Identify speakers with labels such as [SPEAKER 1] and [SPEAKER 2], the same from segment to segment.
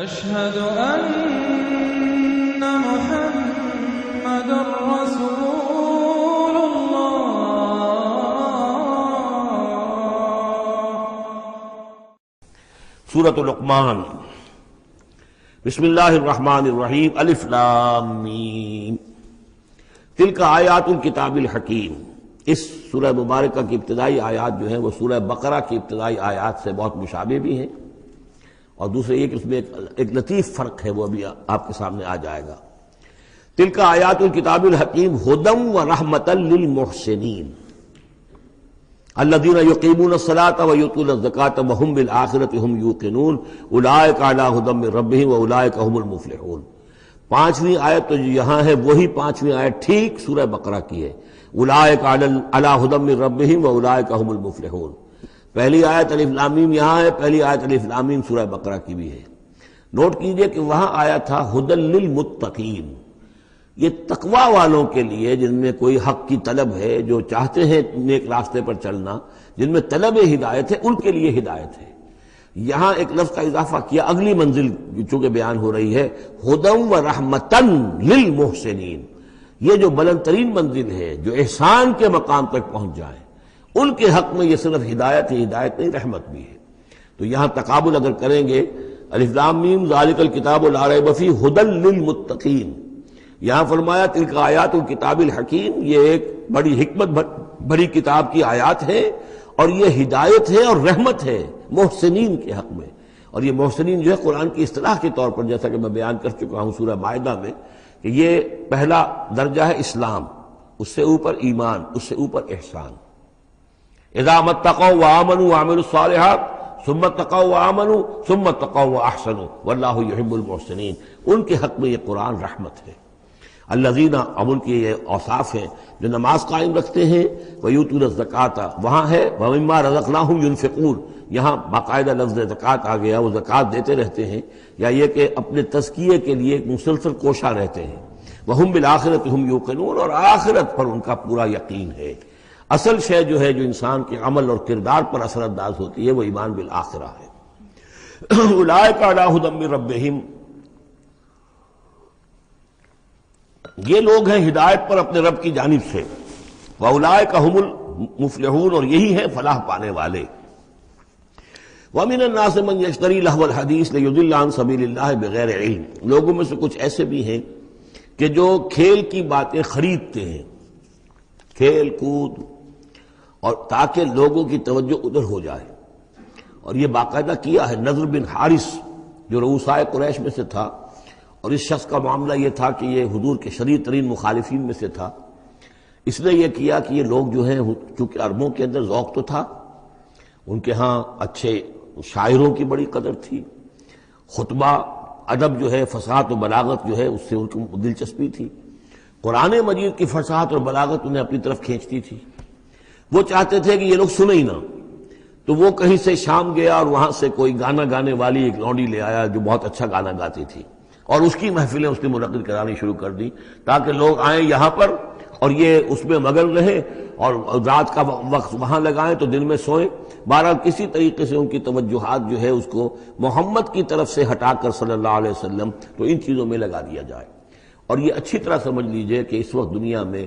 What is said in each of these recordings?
[SPEAKER 1] أشهد أن محمد رسول الله۔
[SPEAKER 2] سورۃ لقمان۔ بسم اللہ الرحمن الرحیم۔ الف لام میم۔ تلک آیات الکتاب الحکیم۔ اس سورہ مبارکہ کی ابتدائی آیات جو ہیں وہ سورہ بقرہ کی ابتدائی آیات سے بہت مشابہ بھی ہیں، اور دوسرے یہ کہ اس میں ایک لطیف فرق ہے، وہ ابھی آپ کے سامنے آ جائے گا۔ تلک آیات الکتاب الحکیم ھدی ورحمۃ للمحسنین الذین یقیمون الصلاۃ ویؤتون الزکاۃ وہم بالآخرۃ ہم یوقنون اولئک علی ھدی من ربہم واولئک هم المفلحون۔ پانچویں آیت تو جو یہاں ہے وہی پانچویں آیت ٹھیک سورہ بقرہ کی ہے، اولئک علی ھدی من ربہم واولئک هم المفلحون۔ پہلی آیت الف لام میم یہاں ہے، پہلی آیت الف لام میم سورہ بقرہ کی بھی ہے۔ نوٹ کیجئے کہ وہاں آیا تھا ھدی للمتقین، یہ تقوی والوں کے لیے جن میں کوئی حق کی طلب ہے، جو چاہتے ہیں نیک راستے پر چلنا، جن میں طلب ہدایت ہے، ان کے لیے ہدایت ہے۔ یہاں ایک لفظ کا اضافہ کیا، اگلی منزل چونکہ بیان ہو رہی ہے، ھدی ورحمۃ للمحسنین، یہ جو بلند ترین منزل ہے، جو احسان کے مقام تک پہنچ جائیں، ان کے حق میں یہ صرف ہدایت ہے، ہدایت نہیں رحمت بھی ہے۔ تو یہاں تقابل اگر کریں گے، الف لام میم ذالک الکتاب لا ریب فیہ ھدی للمتقین، یہاں فرمایا تلک آیات الکتاب الحکیم، یہ ایک بڑی حکمت بڑی کتاب کی آیات ہے، اور یہ ہدایت ہے اور رحمت ہے محسنین کے حق میں۔ اور یہ محسنین جو ہے قرآن کی اصطلاح کے طور پر، جیسا کہ میں بیان کر چکا ہوں سورہ مائدہ میں، کہ یہ پہلا درجہ ہے اسلام، اس سے اوپر ایمان، اس سے اوپر احسان۔ اذا اتقوا وآمنوا وعملوا الصالحات ثم اتقوا وآمنوا ثم اتقوا واحسنوا واللہ یحب المحسنین، ان کے حق میں یہ قرآن رحمت ہے۔ الذین، اب ان کی یہ اوصاف ہیں جو نماز قائم رکھتے ہیں، ویؤتون الزکاۃ، وہاں ہے ومما رزقناہم ینفقون، یہاں باقاعدہ لفظ زکوٰۃ آ گیا، وہ زکوٰۃ دیتے رہتے ہیں، یا یہ کہ اپنے تزکیے کے لیے مسلسل کوشاں رہتے ہیں۔ وہم بالآخرۃ ہم یوقنون، اور آخرت پر ان کا پورا یقین ہے۔ اصل شے جو ہے جو انسان کے عمل اور کردار پر اثر انداز ہوتی ہے وہ ایمان بالآخرہ ہے۔ اولئک علی ھدی من ربہم، یہ لوگ ہیں ہدایت پر اپنے رب کی جانب سے، واولئک ھم المفلحون، اور یہی ہیں فلاح پانے والے۔ ومن الناس من یشتری لہو الحدیث لیضل عن سبیل اللہ بغیر علم، لوگوں میں سے کچھ ایسے بھی ہیں کہ جو کھیل کی باتیں خریدتے ہیں، کھیل کود، اور تاکہ لوگوں کی توجہ ادھر ہو جائے۔ اور یہ باقاعدہ کیا ہے نضر بن حارث جو رؤسائے قریش میں سے تھا، اور اس شخص کا معاملہ یہ تھا کہ یہ حضور کے شدید ترین مخالفین میں سے تھا۔ اس نے یہ کیا کہ یہ لوگ جو ہیں، چونکہ عربوں کے اندر ذوق تو تھا، ان کے ہاں اچھے شاعروں کی بڑی قدر تھی، خطبہ ادب جو ہے، فصاحت و بلاغت جو ہے اس سے ان کو دلچسپی تھی، قرآن مجید کی فصاحت اور بلاغت انہیں اپنی طرف کھینچتی تھی۔ وہ چاہتے تھے کہ یہ لوگ سنیں ہی نہ، تو وہ کہیں سے شام گیا اور وہاں سے کوئی گانا گانے والی ایک لونڈی لے آیا جو بہت اچھا گانا گاتی تھی، اور اس کی محفلیں اس نے منعقد کرانی شروع کر دی تاکہ لوگ آئیں یہاں پر اور یہ اس میں مگن رہیں، اور رات کا وقت وہاں لگائیں تو دن میں سوئیں۔ بہرحال کسی طریقے سے ان کی توجہات جو ہے اس کو محمد کی طرف سے ہٹا کر صلی اللہ علیہ وسلم تو ان چیزوں میں لگا دیا جائے۔ اور یہ اچھی طرح سمجھ لیجئے کہ اس وقت دنیا میں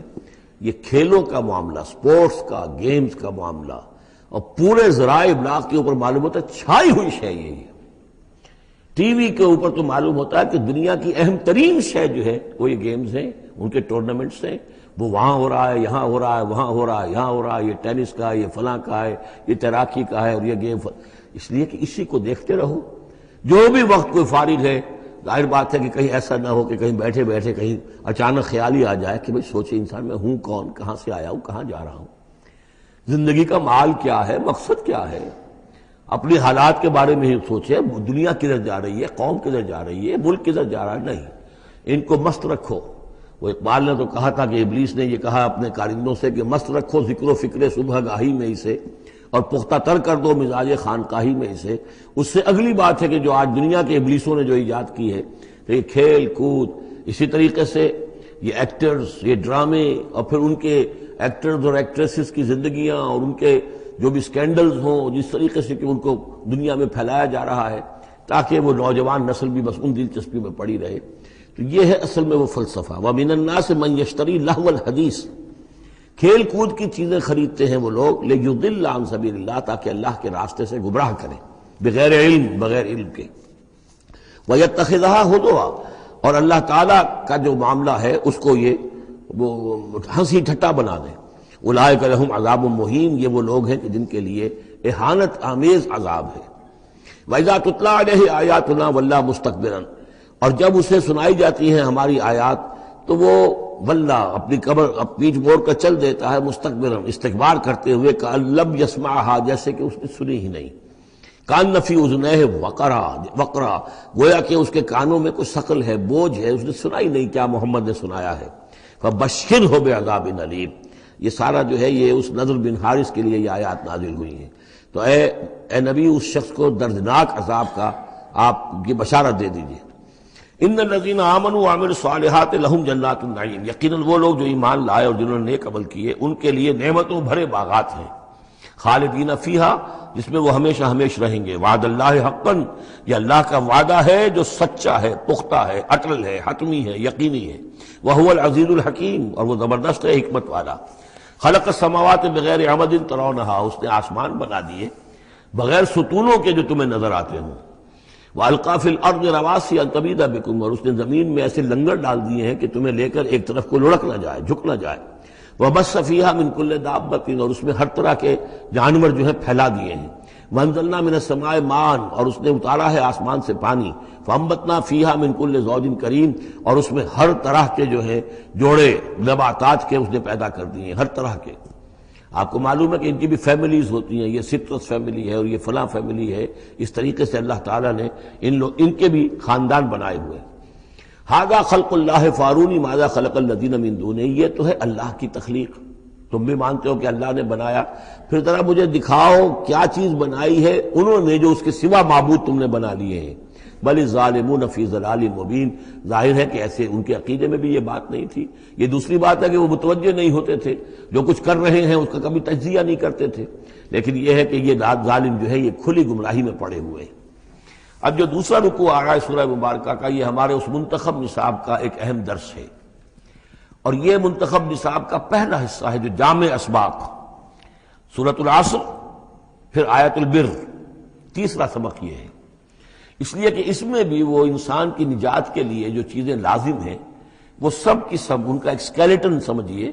[SPEAKER 2] یہ کھیلوں کا معاملہ، سپورٹس کا، گیمز کا معاملہ، اور پورے ذرائع ابلاغ کے اوپر معلوم ہوتا ہے چھائی ہوئی شے یہ ہے۔ ٹی وی کے اوپر تو معلوم ہوتا ہے کہ دنیا کی اہم ترین شے جو ہے وہ یہ گیمز ہیں، ان کے ٹورنامنٹس ہیں، وہ وہاں ہو رہا ہے، یہاں ہو رہا ہے، وہاں ہو رہا ہے، یہاں ہو رہا ہے، یہ ٹینس کا ہے، یہ فلاں کا ہے، یہ تیراکی کا ہے، اور یہ گیم، اس لیے کہ اسی کو دیکھتے رہو۔ جو بھی وقت کوئی فارغ ہے، ظاہر بات ہے کہ کہیں ایسا نہ ہو کہ کہیں بیٹھے بیٹھے کہیں اچانک خیال ہی آ جائے کہ بھئی سوچے انسان میں ہوں کون، کہاں سے آیا ہوں، کہاں جا رہا ہوں، زندگی کا مال کیا ہے، مقصد کیا ہے، اپنی حالات کے بارے میں ہی سوچے، دنیا کدھر جا رہی ہے، قوم کدھر جا رہی ہے، ملک کدھر جا رہا ہے، نہیں، ان کو مست رکھو۔ وہ اقبال نے تو کہا تھا کہ ابلیس نے یہ کہا اپنے کارندوں سے کہ مست رکھو ذکر و فکر صبح گاہی میں اسے، اور پختہ تر کر دو مزاج خانقاہی میں اسے۔ اس سے اگلی بات ہے کہ جو آج دنیا کے ابلیسوں نے جو ایجاد کی ہے کہ یہ کھیل کود، اسی طریقے سے یہ ایکٹرز، یہ ڈرامے، اور پھر ان کے ایکٹرز اور ایکٹریسز کی زندگیاں، اور ان کے جو بھی سکینڈلز ہوں، جس طریقے سے کہ ان کو دنیا میں پھیلایا جا رہا ہے، تاکہ وہ نوجوان نسل بھی بس ان دلچسپی میں پڑی رہے۔ تو یہ ہے اصل میں وہ فلسفہ۔ وَمِنَ النَّاسِ مَن يَشْتَرِي لَهْوَ الْحَدِيثِ، کھیل کود کی چیزیں خریدتے ہیں وہ لوگ، لِيُضِلَّ عَن سَبِيلِ اللَّهِ، تاکہ اللہ کے راستے سے گمراہ کریں، بغیر علم کے۔ وَيَتَّخِذَهَا هُزُوًا، اور اللہ تعالیٰ کا جو معاملہ ہے اس کو یہ وہ ہنسی ٹھٹا بنا دیں۔ اولئک لہم عذاب مہین، یہ وہ لوگ ہیں کہ جن کے لیے اہانت آمیز عذاب ہے۔ وَإِذَا تُتْلَىٰ عَلَيْهِ آيَاتُنَا وَلَّىٰ مُسْتَكْبِرًا، اور جب اسے سنائی جاتی ہیں ہماری آیات تو وہ ولّا اپنی قبر پیچھ موڑ کر چل دیتا ہے، مستکبرن استکبار کرتے ہوئے، کأن لم یسمعها، جیسے کہ اس نے سنی ہی نہیں، کان فی اذنیہ وقرا، گویا کہ اس کے کانوں میں کوئی ثقل ہے، بوجھ ہے، اس نے سنا ہی نہیں کیا محمد نے سنایا ہے۔ فبشرہ بعذاب علیم، یہ سارا جو ہے یہ اس نضر بن حارث کے لیے یہ آیات نازل ہوئی ہیں۔ تو اے نبی اس شخص کو دردناک عذاب کا آپ کی بشارت دے دیجیے۔ ان الذین آمنوا وعملوا الصالحات لہم جنات النعیم، یقیناً وہ لوگ جو ایمان لائے اور جنہوں نے نیک عمل کیے ان کے لیے نعمتوں بھرے باغات ہیں، خالدین فیہا، جس میں وہ ہمیشہ ہمیش رہیں گے۔ وعد اللہ حقا، یہ اللہ کا وعدہ ہے جو سچا ہے، پختہ ہے، اٹل ہے، حتمی ہے، یقینی ہے۔ وہو العزیز الحکیم، اور وہ زبردست ہے، حکمت والا۔ خلق السماوات بغیر عمد ترونہا، اس نے آسمان بنا دیے بغیر ستونوں کے جو تمہیں نظر آتے ہوں۔ وَأَلْقَىٰ فِي الْأَرْضِ رَوَاسِيَ أَن تَمِيدَ بِكُمْ، اور اس نے زمین میں ایسے لنگر ڈال دیے ہیں کہ تمہیں لے کر ایک طرف کو لڑک نہ جائے، جھک نہ جائے۔ وَبَثَّ فِيهَا مِن كُلِّ دَابَّةٍ، اور اس میں ہر طرح کے جانور جو ہیں پھیلا دیے ہیں۔ وَأَنزَلْنَا مِنَ السَّمَاءِ مَاءً، اور اس نے اتارا ہے آسمان سے پانی۔ فَأَنبَتْنَا فِيهَا مِن كُلِّ زَوْجٍ كَرِيمٍ، اور اس میں ہر طرح کے جو ہیں جوڑے نباتات کے اس نے پیدا کر دیے ہیں، ہر طرح کے۔ آپ کو معلوم ہے کہ ان کی بھی فیملیز ہوتی ہیں، یہ سٹرس فیملی ہے اور یہ فلاں فیملی ہے، اس طریقے سے اللہ تعالیٰ نے ان کے بھی خاندان بنائے ہوئے۔ ھذا خلق اللہ فارونی ماذا خلق الذین من دونہ، یہ تو ہے اللہ کی تخلیق، تم بھی مانتے ہو کہ اللہ نے بنایا، پھر ذرا مجھے دکھاؤ کیا چیز بنائی ہے انہوں نے جو اس کے سوا معبود تم نے بنا لیے ہیں۔ بل الظالمون فی ضلال مبین، ظاہر ہے کہ ایسے ان کے عقیدے میں بھی یہ بات نہیں تھی۔ یہ دوسری بات ہے کہ وہ متوجہ نہیں ہوتے تھے، جو کچھ کر رہے ہیں اس کا کبھی تجزیہ نہیں کرتے تھے، لیکن یہ ہے کہ یہ ظالم جو ہے یہ کھلی گمراہی میں پڑے ہوئے ہیں۔ اب جو دوسرا رکوع آ رہا ہے سورہ مبارکہ کا، یہ ہمارے اس منتخب نصاب کا ایک اہم درس ہے، اور یہ منتخب نصاب کا پہلا حصہ ہے جو جامع اسباق، سورۃ العصر، پھر آیت البر، تیسرا سبق یہ ہے۔ اس لیے کہ اس میں بھی وہ انسان کی نجات کے لیے جو چیزیں لازم ہیں وہ سب کی سب ان کا ایک اسکیلیٹن سمجھیے،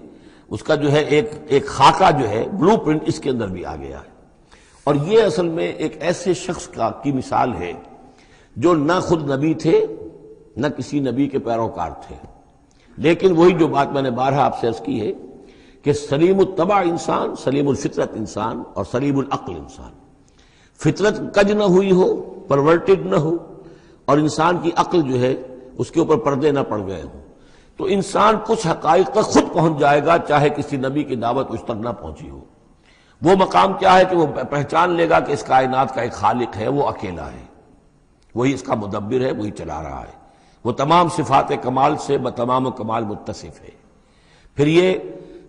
[SPEAKER 2] اس کا جو ہے ایک خاکہ جو ہے، بلو پرنٹ اس کے اندر بھی آ گیا ہے۔ اور یہ اصل میں ایک ایسے شخص کی مثال ہے جو نہ خود نبی تھے نہ کسی نبی کے پیروکار تھے، لیکن وہی جو بات میں نے بارہا آپ سے عرض کی ہے کہ سلیم الطبع انسان، سلیم الفطرت انسان اور سلیم العقل انسان، فطرت کج نہ ہوئی ہو، پرورٹڈ نہ ہو، اور انسان کی عقل جو ہے اس کے اوپر پردے نہ پڑ گئے ہوں، تو انسان کچھ حقائق تک خود پہنچ جائے گا چاہے کسی نبی کی دعوت اس تک نہ پہنچی ہو۔ وہ مقام کیا ہے کہ وہ پہچان لے گا کہ اس کائنات کا ایک خالق ہے، وہ اکیلا ہے، وہی اس کا مدبر ہے، وہی چلا رہا ہے، وہ تمام صفات کمال سے بتمام و کمال متصف ہے۔ پھر یہ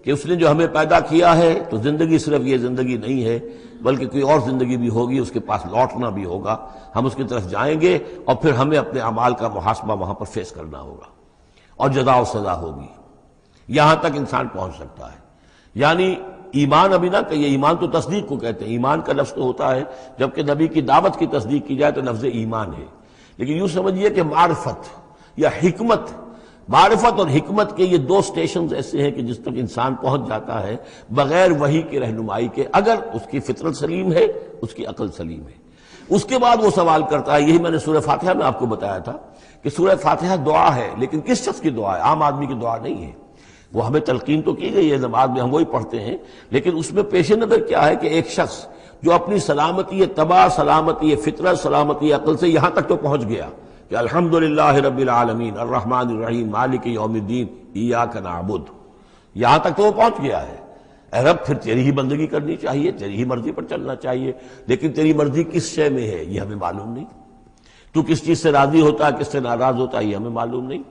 [SPEAKER 2] کہ اس نے جو ہمیں پیدا کیا ہے تو زندگی صرف یہ زندگی نہیں ہے بلکہ کوئی اور زندگی بھی ہوگی، اس کے پاس لوٹنا بھی ہوگا، ہم اس کی طرف جائیں گے اور پھر ہمیں اپنے اعمال کا محاسبہ وہاں پر فیس کرنا ہوگا اور جزا و سزا ہوگی۔ یہاں تک انسان پہنچ سکتا ہے۔ یعنی ایمان ابھی نہ کہیے، ایمان تو تصدیق کو کہتے ہیں، ایمان کا لفظ تو ہوتا ہے جبکہ نبی کی دعوت کی تصدیق کی جائے تو لفظ ایمان ہے، لیکن یوں سمجھیے کہ معرفت یا حکمت، معرفت اور حکمت کے یہ دو سٹیشنز ایسے ہیں کہ جس تک انسان پہنچ جاتا ہے بغیر وحی کی رہنمائی کے، اگر اس کی فطرت سلیم ہے، اس کی عقل سلیم ہے۔ اس کے بعد وہ سوال کرتا ہے، یہی میں نے سورہ فاتحہ میں آپ کو بتایا تھا کہ سورہ فاتحہ دعا ہے، لیکن کس شخص کی دعا ہے؟ عام آدمی کی دعا نہیں ہے۔ وہ ہمیں تلقین تو کی گئی ہے، نماز میں ہم وہی پڑھتے ہیں، لیکن اس میں پیش نظر کیا ہے کہ ایک شخص جو اپنی سلامتی طبع، سلامتی فطرت، سلامتی عقل سے یہاں تک تو پہنچ گیا کہ الحمدللہ رب العالمین الرحمن الرحیم مالک یوم الدین ایاک نعبد، یہاں تک تو وہ پہنچ گیا ہے۔ اے رب پھر تیری ہی بندگی کرنی چاہیے، تیری ہی مرضی پر چلنا چاہیے، لیکن تیری مرضی کس شے میں ہے یہ ہمیں معلوم نہیں، تو کس چیز سے راضی ہوتا ہے، کس سے ناراض ہوتا ہے یہ ہمیں معلوم نہیں۔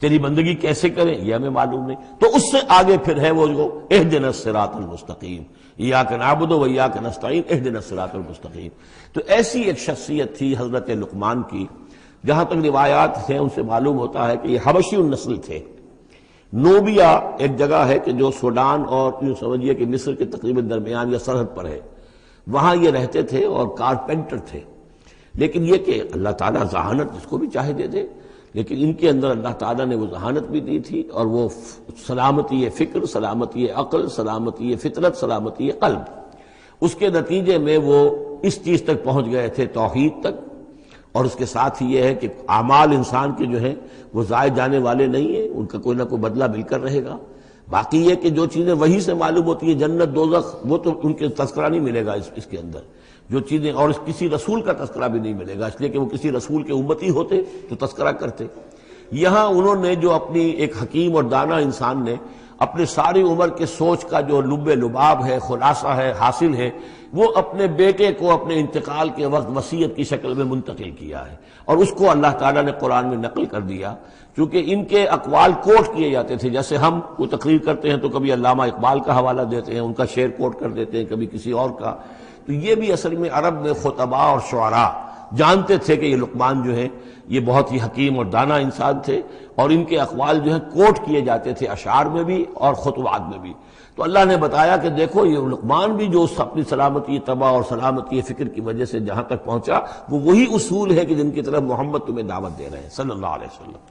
[SPEAKER 2] تیری بندگی کیسے کریں یہ ہمیں معلوم نہیں. تو اس سے آگے پھر ہے وہ جو اہدنا الصراط المستقیم، ایاک نعبد و ایاک نستعین اہدنا الصراط المستقیم. تو ایسی ایک شخصیت تھی حضرت لقمان کی. جہاں تک روایات ہیں ان سے معلوم ہوتا ہے کہ یہ حبشی النسل تھے. نوبیا ایک جگہ ہے کہ جو سوڈان اور یوں سمجھیے کہ مصر کے تقریباً درمیان یا سرحد پر ہے، وہاں یہ رہتے تھے اور کارپینٹر تھے. لیکن یہ کہ اللہ تعالیٰ ذہانت جس کو بھی چاہے دے دے، لیکن ان کے اندر اللہ تعالیٰ نے وہ ذہانت بھی دی تھی اور وہ سلامتی فکر، سلامتی عقل، سلامتی فطرت، سلامتی قلب، اس کے نتیجے میں وہ اس چیز تک پہنچ گئے تھے، توحید تک. اور اس کے ساتھ ہی یہ ہے کہ اعمال انسان کے جو ہیں وہ ضائع جانے والے نہیں ہیں، ان کا کوئی نہ کوئی بدلہ مل کر رہے گا. باقی یہ کہ جو چیزیں وہی سے معلوم ہوتی ہیں، جنت دوزخ، وہ تو ان کے تذکرہ نہیں ملے گا اس کے اندر. جو چیزیں، اور کسی رسول کا تذکرہ بھی نہیں ملے گا، اس لیے کہ وہ کسی رسول کے امتی ہوتے تو تذکرہ کرتے. یہاں انہوں نے جو اپنی ایک حکیم اور دانا انسان نے اپنے ساری عمر کے سوچ کا جو لب لباب ہے، خلاصہ ہے، حاصل ہے، وہ اپنے بیٹے کو اپنے انتقال کے وقت وصیت کی شکل میں منتقل کیا ہے. اور اس کو اللہ تعالیٰ نے قرآن میں نقل کر دیا. چونکہ ان کے اقوال کوٹ کیے جاتے تھے، جیسے ہم کوئی تقریر کرتے ہیں تو کبھی علامہ اقبال کا حوالہ دیتے ہیں، ان کا شعر کوٹ کر دیتے ہیں، کبھی کسی اور کا. تو یہ بھی اصل میں عرب میں خطباء اور شعراء جانتے تھے کہ یہ لقمان جو ہیں یہ بہت ہی حکیم اور دانا انسان تھے، اور ان کے اقوال جو ہیں کوٹ کیے جاتے تھے اشعار میں بھی اور خطبات میں بھی. تو اللہ نے بتایا کہ دیکھو یہ لقمان بھی جو اپنی سلامتی طبع اور سلامتی فکر کی وجہ سے جہاں تک پہنچا، وہ وہی اصول ہے کہ جن کی طرف محمد تمہیں دعوت دے رہے ہیں صلی اللہ علیہ وسلم.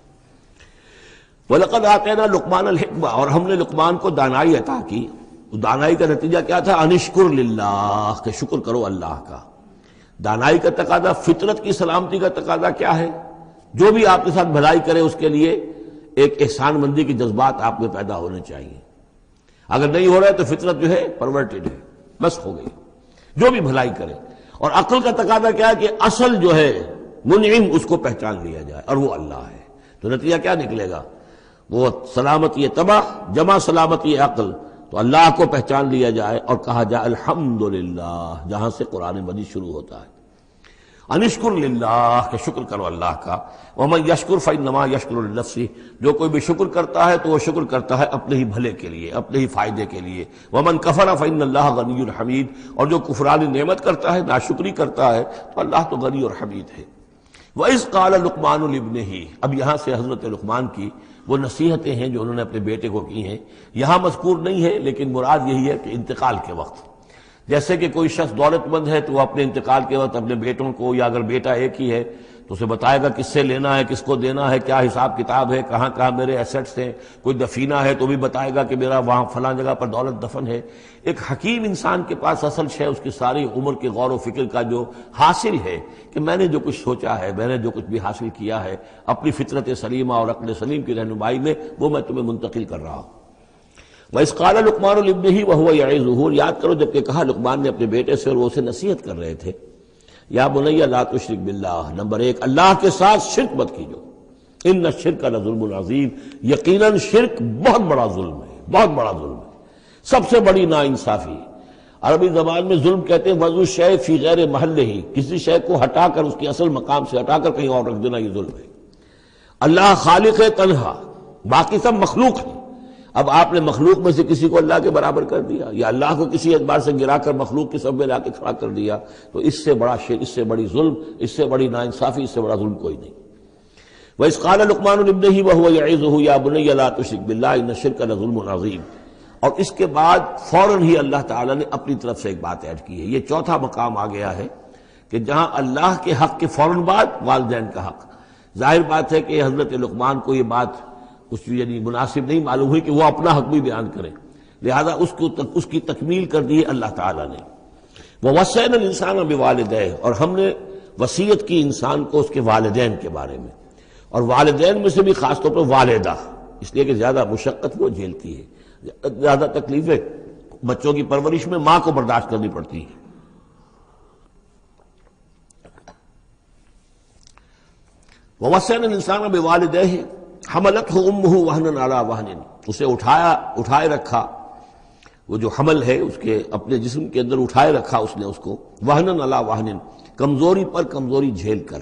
[SPEAKER 2] وَلَقَدْ آتَيْنَا لُقْمَانَ الْحِكْمَةَ، اور ہم نے لقمان کو دانائی عطا کی. دانائی کا نتیجہ کیا تھا؟ انشکر للہ، کہ شکر کرو اللہ کا. دانائی کا تقاضا، فطرت کی سلامتی کا تقاضا کیا ہے؟ جو بھی آپ کے ساتھ بھلائی کرے اس کے لیے ایک احسان مندی کے جذبات آپ میں پیدا ہونے چاہیے. اگر نہیں ہو رہا ہے تو فطرت جو ہے پرورٹڈ ہے، بس ہو گئی. جو بھی بھلائی کرے. اور عقل کا تقاضا کیا ہے کہ اصل جو ہے منعم اس کو پہچان لیا جائے، اور وہ اللہ ہے. تو نتیجہ کیا نکلے گا؟ وہ سلامتی طبع جمع سلامتی عقل، تو اللہ کو پہچان لیا جائے اور کہا جائے الحمدللہ، جہاں سے قرآن مجید شروع ہوتا ہے. انشکر للہ، کہ شکر کرو اللہ کا. ومن یشکر فانما یشکر لنفسہ، جو کوئی بھی شکر کرتا ہے تو وہ شکر کرتا ہے اپنے ہی بھلے کے لیے، اپنے ہی فائدے کے لیے. ومن کفر فان اللہ غنی حمید، اور جو کفران نعمت کرتا ہے، ناشکری کرتا ہے، تو اللہ تو غنی اور حمید ہے. وَإِذْ قَالَ لُقْمَانُ لِابْنِهِ، اب یہاں سے حضرت لقمان کی وہ نصیحتیں ہیں جو انہوں نے اپنے بیٹے کو کی ہیں. یہاں مذکور نہیں ہے، لیکن مراد یہی ہے کہ انتقال کے وقت، جیسے کہ کوئی شخص دولت مند ہے تو وہ اپنے انتقال کے وقت اپنے بیٹوں کو، یا اگر بیٹا ایک ہی ہے تو اسے بتائے گا کس سے لینا ہے، کس کو دینا ہے، کیا حساب کتاب ہے، کہاں کہاں میرے ایسٹس ہیں. کوئی دفینہ ہے تو بھی بتائے گا کہ میرا وہاں فلاں جگہ پر دولت دفن ہے. ایک حکیم انسان کے پاس اصل شے اس کی ساری عمر کے غور و فکر کا جو حاصل ہے کہ میں نے جو کچھ سوچا ہے، میں نے جو کچھ بھی حاصل کیا ہے اپنی فطرت سلیمہ اور عقل سلیم کی رہنمائی میں، وہ میں تمہیں منتقل کر رہا ہوں. وَإِذْ قَالَ لُقْمَانُ لِابْنِهِ وَهُوَ يَعِظُهُ، یاد کرو جب کہ کہا لقمان نے اپنے بیٹے سے اور وہ اسے نصیحت کر رہے تھے. یا بنی لا تشرک باللہ، نمبر 1 اللہ کے ساتھ شرک مت کیجو. ان الشرک لظلم عظیم، یقیناً شرک بہت بڑا ظلم ہے، بہت بڑا ظلم ہے، سب سے بڑی ناانصافی. عربی زبان میں ظلم کہتے ہیں وضع الشیء فی غیر محلہ، کسی شے کو ہٹا کر اس کے اصل مقام سے ہٹا کر کہیں اور رکھ دینا، یہ ظلم ہے. اللہ خالق ہے تنہا، باقی سب مخلوق ہے. اب آپ نے مخلوق میں سے کسی کو اللہ کے برابر کر دیا، یا اللہ کو کسی اعتبار سے گرا کر مخلوق کے سب میں لا کے کھڑا کر دیا، تو اس سے بڑا شرک، اس سے بڑی ظلم، اس سے بڑی ناانصافی، اس سے بڑا ظلم کوئی نہیں. وَإِذْ قَالَ لُقْمَانُ لِابْنِهِ وَهُوَ يَعِظُهُ يَا بُنَيَّ لَا تُشْرِكْ بِاللَّهِ إِنَّ الشِّرْكَ لَظُلْمٌ عَظِيمٌ. اور اس کے بعد فوراً ہی اللہ تعالیٰ نے اپنی طرف سے ایک بات ایڈ کی ہے. یہ چوتھا مقام آ گیا ہے کہ جہاں اللہ کے حق کے فوراً بعد والدین کا حق. ظاہر بات ہے کہ حضرت لقمان کو یہ بات یعنی مناسب نہیں معلوم ہوئی کہ وہ اپنا حق بھی بیان کریں، لہذا اس کی تکمیل کر دی اللہ تعالیٰ نے. وَوَصَّيْنَا الْإِنسَانَ بِوَالِدَيْهِ، اور ہم نے وصیت کی انسان کو اس کے والدین کے بارے میں، اور والدین میں سے بھی خاص طور پر والدہ، اس لیے کہ زیادہ مشقت وہ جھیلتی ہے، زیادہ تکلیفیں بچوں کی پرورش میں ماں کو برداشت کرنی پڑتی ہے. وَوَصَّيْنَا الْإِنسَانَ بِوَالِدَيْهِ حملتہ امہ وہنا علی وہن، اسے اٹھائے رکھا، وہ جو حمل ہے اس کے اپنے جسم کے اندر اٹھائے رکھا اس نے اس کو، وہنا علی وہن، کمزوری پر کمزوری جھیل کر.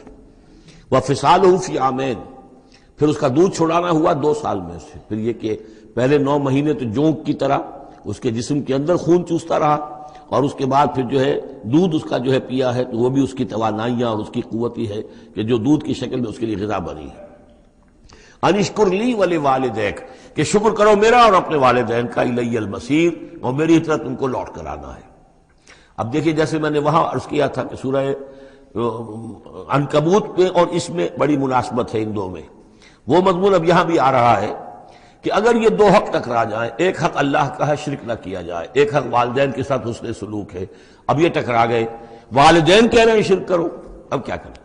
[SPEAKER 2] وفصالہ فی عامین، پھر اس کا دودھ چھڑانا ہوا 2 سال میں سے، پھر یہ کہ پہلے 9 مہینے تو جونک کی طرح اس کے جسم کے اندر خون چوستا رہا، اور اس کے بعد پھر جو ہے دودھ اس کا جو ہے پیا ہے تو وہ بھی اس کی توانائیاں اور اس کی قوت ہی ہے کہ جو دودھ کی شکل میں اس کے لیے غذا بنی ہے۔ انشکر لی ولوالدیک، کہ شکر کرو میرا اور اپنے والدین کا، الی المصیر، اور میری طرف تم کو لوٹ کر آنا ہے۔ اب دیکھیے جیسے میں نے وہاں عرض کیا تھا کہ سورہ عنکبوت میں اور اس میں بڑی مناسبت ہے ان دو میں، وہ مضمون اب یہاں بھی آ رہا ہے کہ اگر یہ 2 حق ٹکرا جائیں، ایک حق اللہ کا ہے شرک نہ کیا جائے، ایک حق والدین کے ساتھ حسن سلوک ہے، اب یہ ٹکرا گئے، والدین کہہ رہے ہیں شرک کرو، اب کیا کریں؟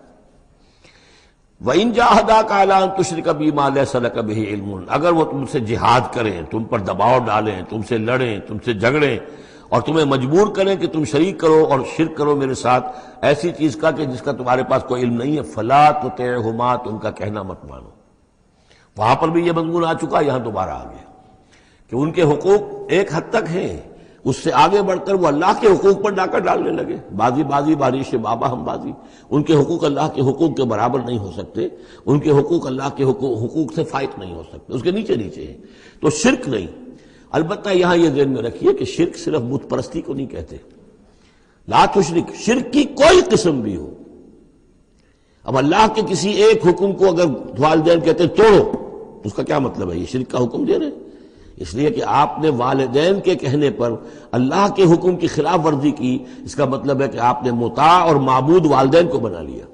[SPEAKER 2] وَإِن جَاهَدَاكَ عَلَىٰ أَن تُشْرِكَ بِي مَا لَيْسَ لَكَ بِهِ عِلْمٌ، اگر وہ تم سے جہاد کریں، تم پر دباؤ ڈالیں، تم سے لڑیں، تم سے جھگڑیں اور تمہیں مجبور کریں کہ تم شریک کرو اور شرک کرو میرے ساتھ ایسی چیز کا کہ جس کا تمہارے پاس کوئی علم نہیں ہے، فَلَا تُطِعْهُمَا، تم کا کہنا مت مانو۔ وہاں پر بھی یہ مضمون آ چکا، یہاں دوبارہ آ گیا کہ ان کے حقوق ایک حد تک ہیں، اس سے آگے بڑھ کر وہ اللہ کے حقوق پر ڈاکہ ڈالنے لگے، بازی بازی بارش بابا ہم بازی، ان کے حقوق اللہ کے حقوق کے برابر نہیں ہو سکتے، ان کے حقوق اللہ کے حقوق سے فائق نہیں ہو سکتے، اس کے نیچے نیچے ہیں، تو شرک نہیں۔ البتہ یہاں یہ ذہن میں رکھیے کہ شرک صرف بت پرستی کو نہیں کہتے، لا تشرک، شرک کی کوئی قسم بھی ہو۔ اب اللہ کے کسی ایک حکم کو اگر والدین کہتے ہیں توڑو، اس کا کیا مطلب ہے؟ یہ شرک کا حکم دے رہے ہیں، اس لیے کہ آپ نے والدین کے کہنے پر اللہ کے حکم کی خلاف ورزی کی، اس کا مطلب ہے کہ آپ نے مطاع اور معبود والدین کو بنا لیا۔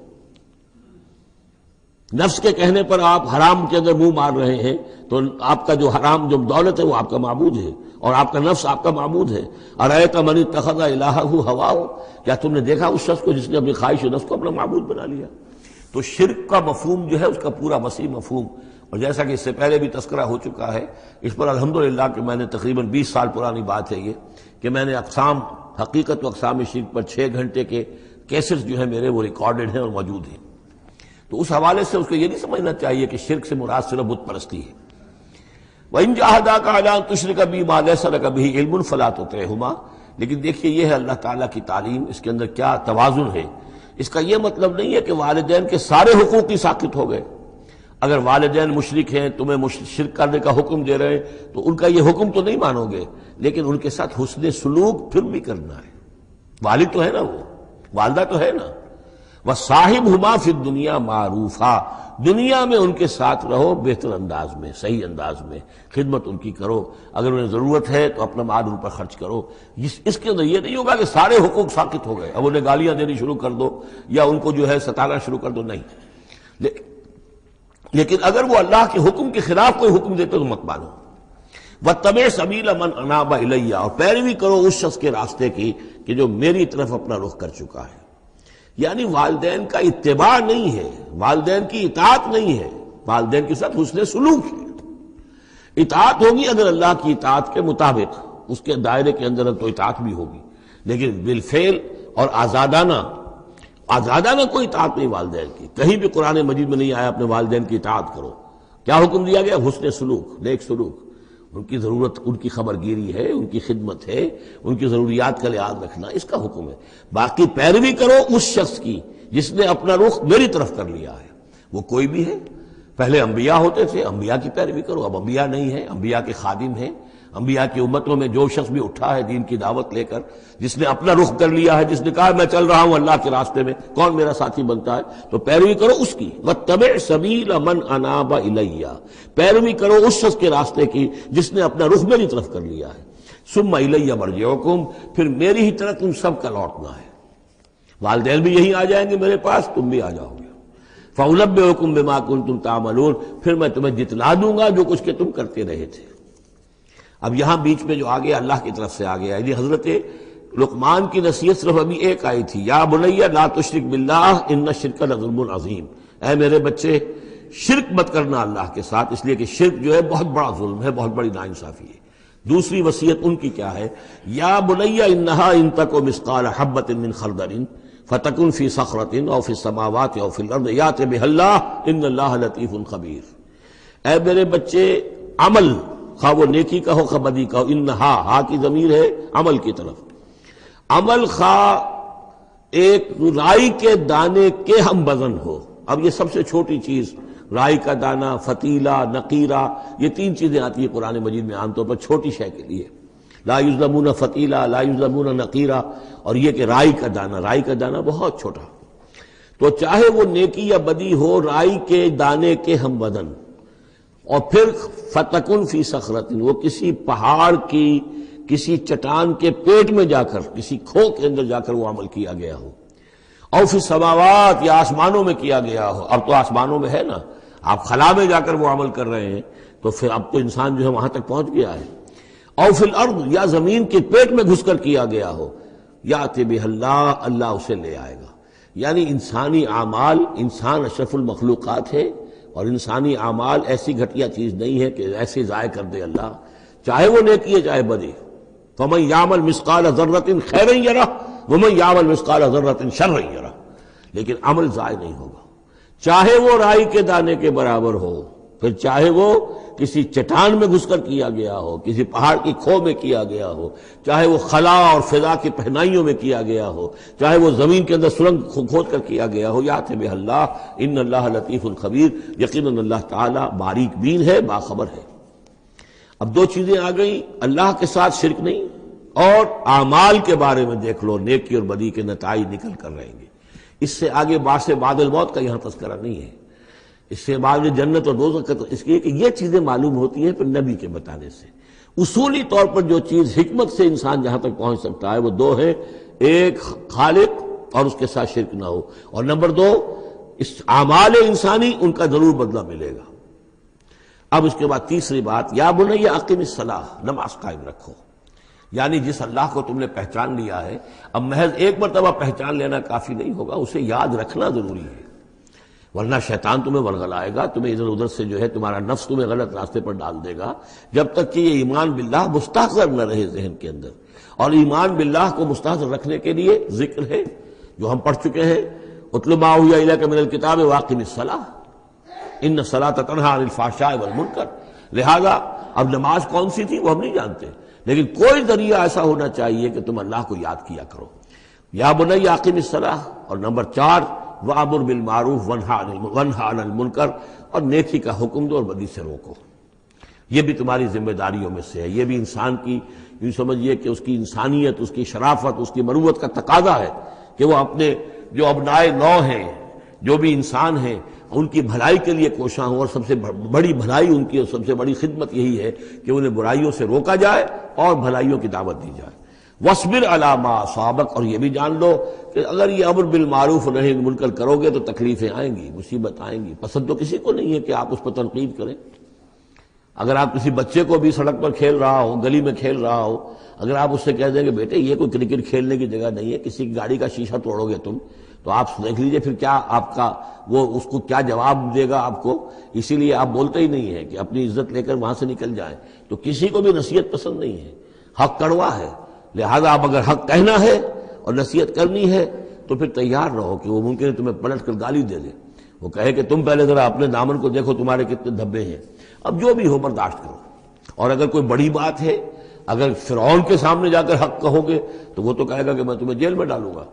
[SPEAKER 2] نفس کے کہنے پر آپ حرام کے اندر منہ مار رہے ہیں تو آپ کا جو حرام جو دولت ہے وہ آپ کا معبود ہے اور آپ کا نفس آپ کا معبود ہے۔ ارأیت من اتخذ الہہ ہواہ، کیا تم نے دیکھا اس شخص کو جس نے اپنی خواہش و نفس کو اپنا معبود بنا لیا؟ تو شرک کا مفہوم جو ہے اس کا پورا وسیع مفہوم، اور جیسا کہ اس سے پہلے بھی تذکرہ ہو چکا ہے، اس پر الحمدللہ کہ میں نے تقریباً 20 سال پرانی بات ہے یہ کہ میں نے اقسام حقیقت و اقسام شرک پر 6 گھنٹے کے کیسٹس جو ہیں میرے وہ ریکارڈڈ ہیں اور موجود ہیں۔ تو اس حوالے سے اس کو یہ نہیں سمجھنا چاہیے کہ شرک سے مراد صرف بت پرستی ہے۔ وَإِن جَاهَدَاكَ عَلَىٰ أَن تُشْرِكَ بِي مَا لَيْسَ لَكَ بِهِ عِلْمٌ فَلَا تُطِعْهُمَا، لیکن دیکھیے یہ ہے اللہ تعالیٰ کی تعلیم، اس کے اندر کیا توازن ہے۔ اس کا یہ مطلب نہیں ہے کہ والدین کے سارے حقوق ہی ساقط ہو گئے۔ اگر والدین مشرک ہیں، تمہیں شرک کرنے کا حکم دے رہے ہیں تو ان کا یہ حکم تو نہیں مانو گے، لیکن ان کے ساتھ حسن سلوک پھر بھی کرنا ہے۔ والد تو ہے نا، وہ والدہ تو ہے نا، وَصَاحِبْهُمَا فِي الدُّنْيَا مَعْرُوفًا، دنیا میں ان کے ساتھ رہو بہتر انداز میں، صحیح انداز میں، خدمت ان کی کرو، اگر انہیں ضرورت ہے تو اپنا مال ان پر خرچ کرو۔ اس کے اندر یہ نہیں ہوگا کہ سارے حقوق ساقط ہو گئے، اب انہیں گالیاں دینی شروع کر دو یا ان کو جو ہے ستانا شروع کر دو، نہیں۔ لیکن اگر وہ اللہ کے حکم کے خلاف کوئی حکم دیتے تو مت مانو۔ وَاتَّبِعْ سَبِيلَ مَنْ أَنَابَ إِلَيَّ، اور پیروی کرو اس شخص کے راستے کی کہ جو میری طرف اپنا رخ کر چکا ہے۔ یعنی والدین کا اتباع نہیں ہے، والدین کی اطاعت نہیں ہے، والدین کے ساتھ حسن سلوک ہے۔ اطاعت ہوگی اگر اللہ کی اطاعت کے مطابق، اس کے دائرے کے اندر تو اطاعت بھی ہوگی، لیکن بالفعل اور آزادانہ کوئی اطاعت نہیں والدین کی۔ کہیں بھی قرآن مجید میں نہیں آیا اپنے والدین کی اطاعت کرو۔ کیا حکم دیا گیا؟ حسن سلوک، نیک سلوک، ان کی ضرورت، ان کی خبر گیری ہے، ان کی خدمت ہے، ان کی ضروریات کا لحاظ رکھنا، اس کا حکم ہے۔ باقی پیروی کرو اس شخص کی جس نے اپنا رخ میری طرف کر لیا ہے، وہ کوئی بھی ہے۔ پہلے انبیاء ہوتے تھے، انبیاء کی پیروی کرو، اب انبیاء نہیں ہیں، انبیاء کے خادم ہیں۔ انبیاء کی امتوں میں جو شخص بھی اٹھا ہے دین کی دعوت لے کر، جس نے اپنا رخ کر لیا ہے، جس نے کہا میں چل رہا ہوں اللہ کے راستے میں، کون میرا ساتھی بنتا ہے، تو پیروی کرو اس کی۔ وَاتَّبِعْ سَبِيلَ مَنْ أَنَابَ إِلَيَّ، پیروی کرو اس شخص کے راستے کی جس نے اپنا رخ میری طرف کر لیا ہے۔ ثُمَّ إِلَيَّ مَرْجِعُكُمْ، پھر میری ہی طرف تم سب کا لوٹنا ہے۔ والدین بھی یہیں آ جائیں گے میرے پاس، تم بھی آ جاؤ گے۔ فَأُنَبِّئُكُم بِمَا كُنتُمْ تَعْمَلُونَ، پھر میں تمہیں جتلا دوں گا جو کچھ کہ تم کرتے رہے تھے۔ اب یہاں بیچ میں جو آگے اللہ کی طرف سے آ گیا، یعنی حضرت لقمان کی نصیحت صرف ابھی ایک آئی تھی، یا بنی لا تشرک باللہ ان الشرک لظلم عظیم، اے میرے بچے شرک مت کرنا اللہ کے ساتھ، اس لیے کہ شرک جو ہے بہت بڑا ظلم ہے، بہت بڑی ناانصافی ہے۔ دوسری وصیت ان کی کیا ہے؟ یا بنی انہا ان تک مثقال حبۃ من خردل فتکن فی صخرۃ او فی السماوات او فی الارض یأت بها اللہ ان اللہ لطیف خبیر، اے میرے بچے عمل، خواہ وہ نیکی کا ہو خواہ بدی کا ہو، انہا، ہا کی ضمیر ہے عمل کی طرف، عمل خواہ ایک رائی کے دانے کے ہم وزن ہو۔ اب یہ سب سے چھوٹی چیز رائی کا دانہ، فتیلہ، نقیرہ، یہ تین چیزیں آتی ہیں قرآن مجید میں عام طور پر چھوٹی شے کے لیے، لا یظلمون فتیلہ، لا یظلمون نقیرہ، اور یہ کہ رائی کا دانہ بہت چھوٹا۔ تو چاہے وہ نیکی یا بدی ہو، رائی کے دانے کے ہم وزن، اور پھر فتکن فی صخرۃ، وہ کسی پہاڑ کی، کسی چٹان کے پیٹ میں جا کر، کسی کھو کے اندر جا کر وہ عمل کیا گیا ہو، اور فی السماوات، یا آسمانوں میں کیا گیا ہو۔ اب تو آسمانوں میں ہے نا، آپ خلا میں جا کر وہ عمل کر رہے ہیں، تو پھر اب تو انسان جو ہے وہاں تک پہنچ گیا ہے۔ اور فی الارض، یا زمین کے پیٹ میں گھس کر کیا گیا ہو، یأتی بہ اللہ، اللہ اسے لے آئے گا۔ یعنی انسانی اعمال، انسان اشرف المخلوقات ہے، اور انسانی اعمال ایسی گھٹیا چیز نہیں ہے کہ ایسے ضائع کر دے اللہ، چاہے وہ نیکی ہے چاہے بدی۔ فمن یعمل مثقال ذرۃ خیرا یرہ ومن یعمل مثقال ذرۃ شرا یرہ، لیکن عمل ضائع نہیں ہوگا، چاہے وہ رائی کے دانے کے برابر ہو، پھر چاہے وہ کسی چٹان میں گھس کر کیا گیا ہو، کسی پہاڑ کی کھو میں کیا گیا ہو، چاہے وہ خلا اور فضا کی پہنائیوں میں کیا گیا ہو، چاہے وہ زمین کے اندر سرنگ کھود کر کیا گیا ہو، یأتی بہ اللہ ان اللہ لطیف خبیر، یقیناً اللہ تعالیٰ باریک بین ہے، باخبر ہے۔ اب دو چیزیں آ گئیں، اللہ کے ساتھ شرک نہیں، اور اعمال کے بارے میں دیکھ لو، نیکی اور بدی کے نتائج نکل کر رہیں گے۔ اس سے آگے باعث بعد الموت کا یہاں تذکرہ نہیں ہے، اس سے بعد جنت اور دوزخ کا، اس لیے کہ یہ چیزیں معلوم ہوتی ہیں پھر نبی کے بتانے سے۔ اصولی طور پر جو چیز حکمت سے انسان جہاں تک پہنچ سکتا ہے وہ دو ہے، ایک خالق اور اس کے ساتھ شرک نہ ہو، اور نمبر دو اس اعمال انسانی، ان کا ضرور بدلہ ملے گا۔ اب اس کے بعد تیسری بات، یا بنی اقم الصلاۃ، نماز قائم رکھو۔ یعنی جس اللہ کو تم نے پہچان لیا ہے، اب محض ایک مرتبہ پہچان لینا کافی نہیں ہوگا، اسے یاد رکھنا ضروری ہے، ورنہ شیطان تمہیں ورغلائے گا، تمہیں ادھر ادھر سے جو ہے تمہارا نفس تمہیں غلط راستے پر ڈال دے گا، جب تک کہ یہ ایمان باللہ مستحضر نہ رہے ذہن کے اندر۔ اور ایمان باللہ کو مستحضر رکھنے کے لیے ذکر ہے جو ہم پڑھ چکے ہیں، اتل ما اوحی الیک من الکتاب واقم الصلاۃ ان الصلاۃ تنہی عن الفحشاء والمنکر۔ لہذا اب نماز کون سی تھی وہ ہم نہیں جانتے، لیکن کوئی ذریعہ ایسا ہونا چاہیے کہ تم اللہ کو یاد کیا کرو۔ یا بنی اقم الصلاۃ، اور نمبر 4 وَأَمُرْ بِالْمَعْرُوفِ وَانْهَ عَنِ الْمُنْكَرِ، اور نیکی کا حکم دو اور بدی سے روکو۔ یہ بھی تمہاری ذمہ داریوں میں سے ہے، یہ بھی انسان کی، یوں سمجھیے کہ اس کی انسانیت، اس کی شرافت، اس کی مروت کا تقاضا ہے کہ وہ اپنے جو ابنائے نو ہیں، جو بھی انسان ہیں، ان کی بھلائی کے لیے کوشاں ہوں، اور سب سے بڑی بھلائی ان کی اور سب سے بڑی خدمت یہی ہے کہ انہیں برائیوں سے روکا جائے اور بھلائیوں کی دعوت دی جائے۔ وَاصْبِرْ عَلَىٰ مَا أَصَابَكَ، اور یہ بھی جان لو کہ اگر یہ امر بالمعروف نہی عن المنکر کرو گے تو تکلیفیں آئیں گی، مصیبت آئیں گی۔ پسند تو کسی کو نہیں ہے کہ آپ اس پر تنقید کریں۔ اگر آپ کسی بچے کو بھی سڑک پر کھیل رہا ہو، گلی میں کھیل رہا ہو، اگر آپ اس سے کہہ دیں کہ بیٹے یہ کوئی کرکٹ کھیلنے کی جگہ نہیں ہے، کسی کی گاڑی کا شیشہ توڑو گے تم، تو آپ دیکھ لیجئے پھر کیا آپ کا وہ اس کو کیا جواب دے گا آپ کو۔ اسی لیے آپ بولتے ہی نہیں ہیں کہ اپنی عزت لے کر وہاں سے نکل جائیں۔ تو کسی کو بھی نصیحت پسند نہیں ہے، حق کڑوا ہے، لہذا اب اگر حق کہنا ہے اور نصیحت کرنی ہے تو پھر تیار رہو کہ وہ ممکن ہے تمہیں پلٹ کر گالی دے دے، وہ کہے کہ تم پہلے ذرا اپنے دامن کو دیکھو تمہارے کتنے دھبے ہیں۔ اب جو بھی ہو برداشت کرو، اور اگر کوئی بڑی بات ہے، اگر فرعون کے سامنے جا کر حق کہو گے تو وہ تو کہے گا کہ میں تمہیں جیل میں ڈالوں گا۔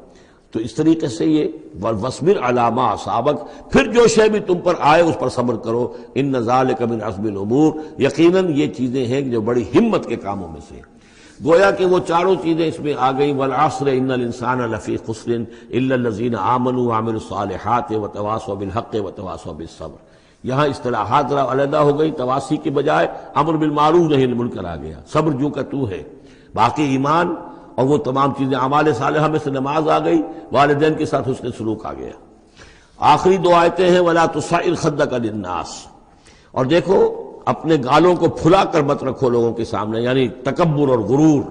[SPEAKER 2] تو اس طریقے سے یہ وَاصْبِرْ عَلَىٰ مَا أَصَابَكَ، پھر جو شے بھی تم پر آئے اس پر صبر کرو، إِنَّ ذَلِكَ مِنْ عَزْمِ الْأُمُورِ، یقیناً یہ چیزیں ہیں جو بڑی ہمت کے کاموں میں سے۔ گویا کہ وہ چاروں چیزیں اس میں آ گئی، وَالْعَصْرِ إِنَّ الْإِنسَانَ لَفِي خُسْرٍ إِلَّا الَّذِينَ آمَنُوا وَعَمِلُوا الصَّالِحَاتِ وَتَوَاصَوْا بِالْحَقِّ وَتَوَاصَوْا بِالصَّبْرِ۔ یہاں اصطلاحات ذرا علیحدہ ہو گئی، تواصی کے بجائے امر بالمعروف نہی عن المنکر آ گیا، صبر جو کا تو ہے، باقی ایمان اور وہ تمام چیزیں، اعمال صالحہ میں سے نماز آ گئی، والدین کے ساتھ حسن سلوک آ گیا۔ آخری دو آیتیں ہیں وَلَا تُصَعِّرْ خَدَّكَ لِلنَّاسِ، اور دیکھو اپنے گالوں کو پھلا کر مت رکھو لوگوں کے سامنے، یعنی تکبر اور غرور،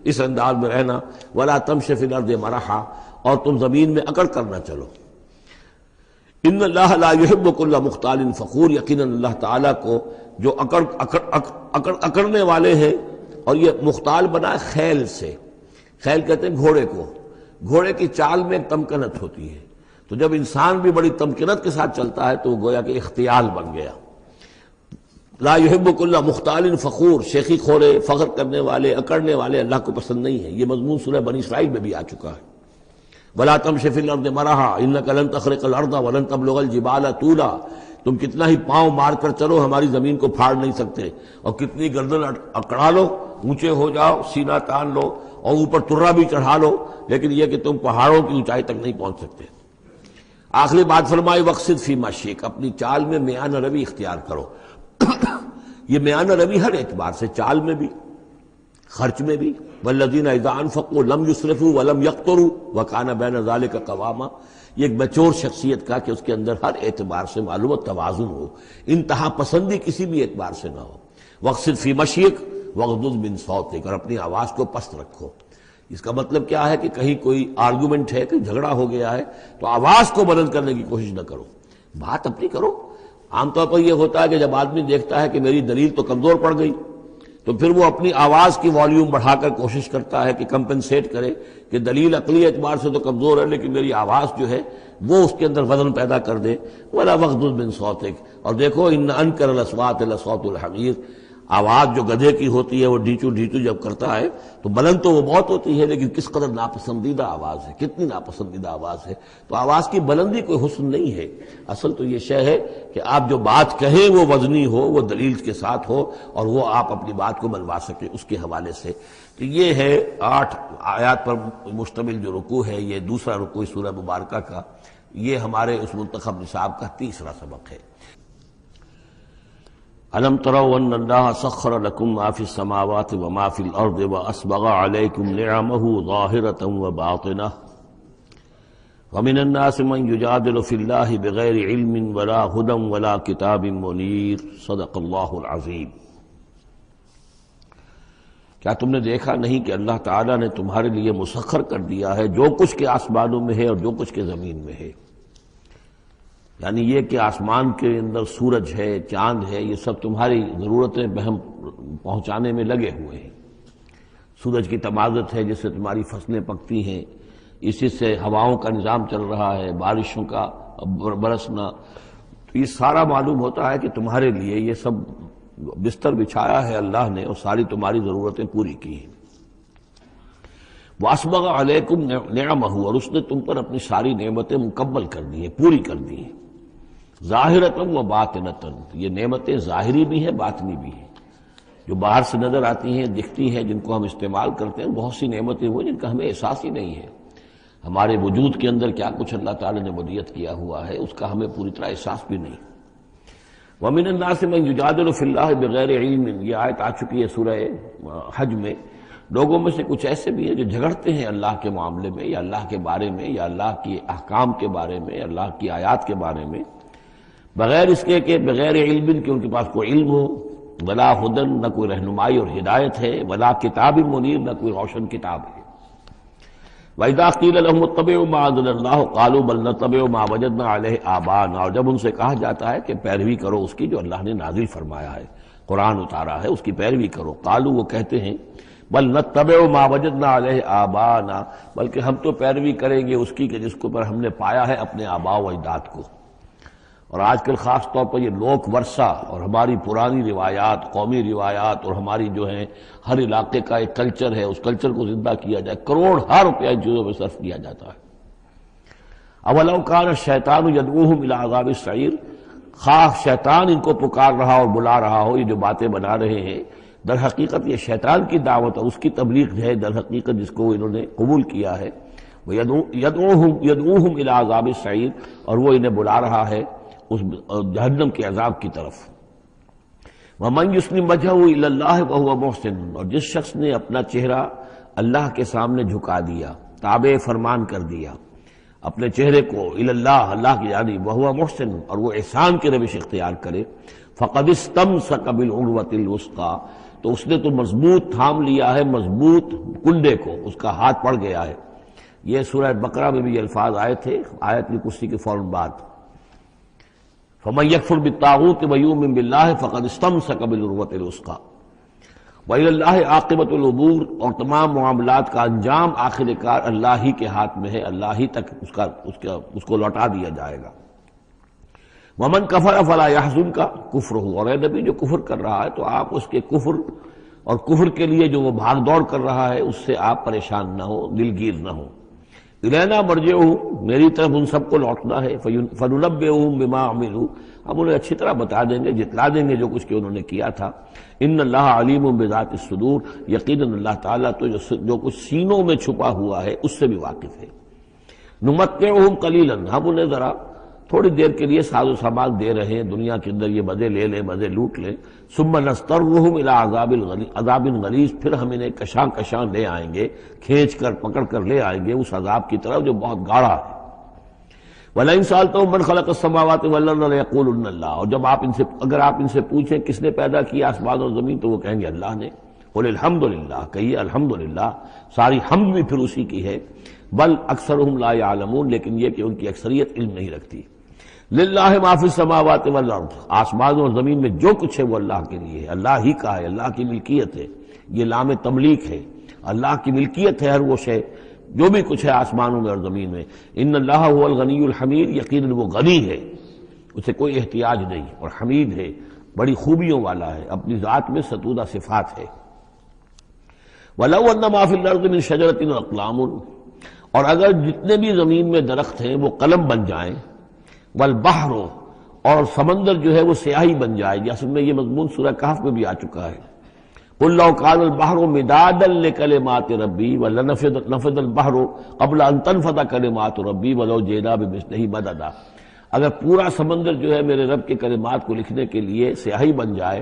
[SPEAKER 2] اس انداز میں رہنا۔ وَلَا تَمْشِ فِي الْأَرْضِ مَرَحًا، اور تم زمین میں اکڑ کر نہ چلو۔ ان اللہ لا يحب كل مختال فخور، یقیناً اللہ تعالیٰ کو جو اکڑنے والے ہیں، اور یہ مختال بنا ہے خیل سے، خیل کہتے ہیں گھوڑے کو، گھوڑے کی چال میں ایک تمکنت ہوتی ہے، تو جب انسان بھی بڑی تمکنت کے ساتھ چلتا ہے تو وہ گویا کہ اختیال بن گیا۔ لا يحب كل مختال فخور، شیخی خورے، فخر کرنے والے، اکڑنے والے اللہ کو پسند نہیں ہے۔ یہ مضمون سورہ بنی اسرائیل میں بھی آ چکا ہے۔ وَلَا تَمْشِ فِي الْأَرْضِ مَرَحًا إِنَّكَ لَن تَخْرِقَ الْأَرْضَ وَلَن تَبْلُغَ الْجِبَالَ طُولًا، تم کتنا ہی پاؤں مار کر چلو ہماری زمین کو پھاڑ نہیں سکتے، اور کتنی گردن اکڑا لو، اونچے ہو جاؤ، سینہ تان لو اور اوپر ترا بھی چڑھا لو، لیکن یہ کہ تم پہاڑوں کی اونچائی تک نہیں پہنچ سکتے۔ آخری بات فرمائی وقصد فی مشیک، اپنی چال میں میانہ روی اختیار کرو۔ یہ میانہ روی ہر اعتبار سے، چال میں بھی، خرچ میں بھی، والذین اذا انفقوا لم یسرفوا ولم یقتروا وکان بین ذلک قواما، یہ ایک بچور شخصیت کا کہ اس کے اندر ہر اعتبار سے معلوم توازن ہو، انتہا پسندی کسی بھی اعتبار سے نہ ہو۔ وقصد فی مشیک واغضض من صوتک، اور اپنی آواز کو پست رکھو۔ اس کا مطلب کیا ہے کہ کہیں کوئی آرگومنٹ ہے کہ جھگڑا ہو گیا ہے تو آواز کو بلند کرنے کی کوشش نہ کرو، بات اپنی کرو۔ عام طور پر یہ ہوتا ہے کہ جب آدمی دیکھتا ہے کہ میری دلیل تو کمزور پڑ گئی تو پھر وہ اپنی آواز کی والیوم بڑھا کر کوشش کرتا ہے کہ کمپنسیٹ کرے کہ دلیل عقلی اعتبار سے تو کمزور ہے لیکن میری آواز جو ہے وہ اس کے اندر وزن پیدا کر دے۔ وَلَا وَغْضُضْ مِنْ صَوْتِكَ، اور دیکھو إِنَّ أَنْكَرَ الْأَصْوَاتِ لَصَوْتُ الْحَمِيرِ، آواز جو گدھے کی ہوتی ہے وہ ڈھیچو ڈھیچو جب کرتا ہے تو بلند تو وہ بہت ہوتی ہے لیکن کس قدر ناپسندیدہ آواز ہے، کتنی ناپسندیدہ آواز ہے۔ تو آواز کی بلندی کوئی حسن نہیں ہے، اصل تو یہ شے ہے کہ آپ جو بات کہیں وہ وزنی ہو، وہ دلیل کے ساتھ ہو، اور وہ آپ اپنی بات کو منوا سکیں اس کے حوالے سے۔ تو یہ ہے 8 آیات پر مشتمل جو رکوع ہے، یہ دوسرا رکوع سورہ مبارکہ کا، یہ ہمارے اس منتخب نصاب کا تیسرا سبق ہے۔ أَلَمْ تَرَوْا أَنَّ اللَّهَ سَخَّرَ لَكُم مَّا فِي السَّمَاوَاتِ وَمَا فِي الْأَرْضِ وَأَسْبَغَ عَلَيْكُمْ نِعَمَهُ ظَاهِرَةً وَبَاطِنَةً وَمِنَ النَّاسِ مَن يُجَادِلُ فِي اللَّهِ بِغَيْرِ عِلْمٍ وَلَا هُدًى وَلَا كِتَابٍ مُنِيرٍ صدق اللہ العظیم۔ کیا تم نے دیکھا نہیں کہ اللہ تعالیٰ نے تمہارے لیے مسخر کر دیا ہے جو کچھ کے آسمانوں میں ہے اور جو کچھ کے زمین میں ہے، یعنی یہ کہ آسمان کے اندر سورج ہے، چاند ہے، یہ سب تمہاری ضرورتیں بہم پہنچانے میں لگے ہوئے ہیں۔ سورج کی تمازت ہے جس سے تمہاری فصلیں پکتی ہیں، اسی سے ہواؤں کا نظام چل رہا ہے، بارشوں کا برسنا، تو یہ سارا معلوم ہوتا ہے کہ تمہارے لیے یہ سب بستر بچھایا ہے اللہ نے اور ساری تمہاری ضرورتیں پوری کی ہیں۔ وَأَسْبَغَ عَلَيْكُمْ نِعَمَهُ، اور اس نے تم پر اپنی ساری نعمتیں مکمل کر دی ہیں، پوری کر دی ہیں۔ ظاہرۃً و باطنۃً، یہ نعمتیں ظاہری بھی ہیں باطنی بھی ہیں، جو باہر سے نظر آتی ہیں دکھتی ہیں جن کو ہم استعمال کرتے ہیں، بہت سی نعمتیں وہ جن کا ہمیں احساس ہی نہیں ہے، ہمارے وجود کے اندر کیا کچھ اللہ تعالی نے ودیت کیا ہوا ہے اس کا ہمیں پوری طرح احساس بھی نہیں۔ وَمِنَ النَّاسِ مَن يُجَادِلُ فِي اللَّهِ بِغَيْرِ عِلْمٍ، یہ آیت آ چکی ہے سورہ حج میں۔ لوگوں میں سے کچھ ایسے بھی ہیں جو جھگڑتے ہیں اللہ کے معاملے میں یا اللہ کے بارے میں یا اللہ کے احکام کے بارے میں، اللہ کی آیات کے بارے میں، بغیر اس کے کہ بغیر علم کہ ان کے پاس کوئی علم ہو، ولا ہدن، نہ کوئی رہنمائی اور ہدایت ہے، ولا کتاب منیر، نہ کوئی روشن کتاب ہے۔ وَإِذَا قِيلَ لَهُمُ اتَّبِعُوا مَا أَنزَلَ اللَّهُ قَالُوا بَلْ نَتَّبِعُ مَا وَجَدْنَا عَلَيْهِ آبَاءَنَا، اور جب ان سے کہا جاتا ہے کہ پیروی کرو اس کی جو اللہ نے نازل فرمایا ہے، قرآن اتارا ہے، اس کی پیروی کرو، قالوا، وہ کہتے ہیں، بل نتبع ما وجدنا علیہ آباءنا، بلکہ ہم تو پیروی کریں گے اس کی کہ جس کو پر ہم نے پایا ہے اپنے آباء و اجداد کو۔ اور آج کل خاص طور پر یہ لوک ورثہ اور ہماری پرانی روایات، قومی روایات اور ہماری جو ہیں ہر علاقے کا ایک کلچر ہے، اس کلچر کو زندہ کیا جائے، کروڑ ہر روپیہ ان چیزوں میں صرف کیا جاتا ہے۔ اولو کان الشیطان یدعوہم الی عذاب السعیر، خواہ شیطان ان کو پکار رہا اور بلا رہا ہو، یہ جو باتیں بنا رہے ہیں در حقیقت یہ شیطان کی دعوت اور اس کی تبلیغ ہے در حقیقت جس کو انہوں نے قبول کیا ہے۔ یدعوہم الی عذاب السعیر، اور وہ انہیں بلا رہا ہے اس جہنم کے عذاب کی طرف۔ وَمَن يُسْلِمْ وَجْهَهُ إِلَى اللَّهِ وَهُوَ مُحْسِنٌ، اور جس شخص نے اپنا چہرہ اللہ کے سامنے جھکا دیا، تابع فرمان کر دیا اپنے چہرے کو الی اللہ، اللہ کی جانب، وَهُوَ مُحْسِنٌ، اور وہ احسان کی روش اختیار کرے، فَقَدِ اسْتَمْسَكَ بِالْعُرْوَةِ الْوُثْقَىٰ، تو اس نے تو مضبوط تھام لیا ہے مضبوط کنڈے کو، اس کا ہاتھ پڑ گیا ہے۔ یہ سورہ بقرہ میں بھی یہ الفاظ آئے تھے آیت الکرسی کے فوراً بعد۔ فَمَن يَكْفُرْ بِالطَّاغُوتِ وَيُؤْمِن بِاللَّهِ فَقَدِ اسْتَمْسَكَ بِالْعُرْوَةِ الْوُثْقَىٰ وَإِلَى اللَّهِ عَاقِبَةُ الْأُمُورِ، اور تمام معاملات کا انجام آخر کار اللہ ہی کے ہاتھ میں ہے، اللہ ہی تک اس کو لوٹا دیا جائے گا۔ وَمَن كَفَرَ فَلَا يَحْزُنكَ كُفْرُهُ، اور اے نبی جو کفر کر رہا ہے تو آپ اس کے کفر اور کفر کے لیے جو وہ بھاگ دوڑ کر رہا ہے اس سے آپ پریشان نہ ہو، دلگیر نہ ہو۔ الینا مرجعہم، میری طرف ان سب کو لوٹنا ہے، فننبئہم بما عملوا، ہم انہیں اچھی طرح بتا دیں گے، جتلا دیں گے جو کچھ کہ انہوں نے کیا تھا۔ ان اللہ علیم بذات الصدور، یقیناً اللہ تعالیٰ تو جو کچھ سینوں میں چھپا ہوا ہے اس سے بھی واقف ہے۔ نمتعہم قلیلا، ہم انہیں ذرا تھوڑی دیر کے لیے ساز و سامان دے رہے ہیں، دنیا کے اندر یہ مزے لے لیں، مزے لوٹ لیں۔ ثم نضطرہم الی عذاب غلیظ، پھر ہم انہیں کشاں کشاں لے آئیں گے، کھینچ کر پکڑ کر لے آئیں گے اس عذاب کی طرف جو بہت گاڑھا ہے۔ وَلَئِن سَأَلْتَهُم مَّنْ خَلَقَ السَّمَاوَاتِ وَالْأَرْضَ لَيَقُولُنَّ اللَّهُ، اور جب اگر آپ ان سے پوچھیں کس نے پیدا کیا آسمان اور زمین تو وہ کہیں گے اللہ نے۔ قُلِ الْحَمْدُ لِلَّهِ، کہیے الحمدللہ، ساری حمد بھی پھر اسی کی ہے۔ بل اکثرهم لا يعلمون، لیکن یہ کہ ان کی اکثریت علم نہیں رکھتی۔ للہ ما فی السماوات والارض، آسمان اور زمین میں جو کچھ ہے وہ اللہ کے لیے ہے، اللہ ہی کا ہے، اللہ کی ملکیت ہے، یہ لام تملیک ہے، اللہ کی ملکیت ہے ہر وہ شے جو بھی کچھ ہے آسمانوں میں اور زمین میں۔ ان اللہ هو الغنی الحمید، یقیناً وہ غنی ہے، اسے کوئی احتیاج نہیں، اور حمید ہے، بڑی خوبیوں والا ہے، اپنی ذات میں ستودہ صفات ہے۔ وَلَوْ أَنَّ مَا فِي الْأَرْضِ مِنْ شَجَرَةٍ أَقْلَامٌ، اور اگر جتنے بھی زمین میں درخت ہیں وہ قلم بن جائیں، والبحر، اور سمندر جو ہے وہ سیاہی بن جائے، جیسے میں یہ مضمون سورہ کہف میں بھی آ چکا ہے۔ قُلْ لَوْ كَانَ الْبَحْرُ مِدَادًا لِكَلِمَاتِ رَبِّي وَلَنَفِدَ الْبَحْرُ قَبْلَ أَن تَنفَدَ كَلِمَاتُ رَبِّي وَلَوْ جِئْنَا بِمِثْلِهِ مَدَدًا، اگر پورا سمندر جو ہے میرے رب کے کلمات کو لکھنے کے لیے سیاہی بن جائے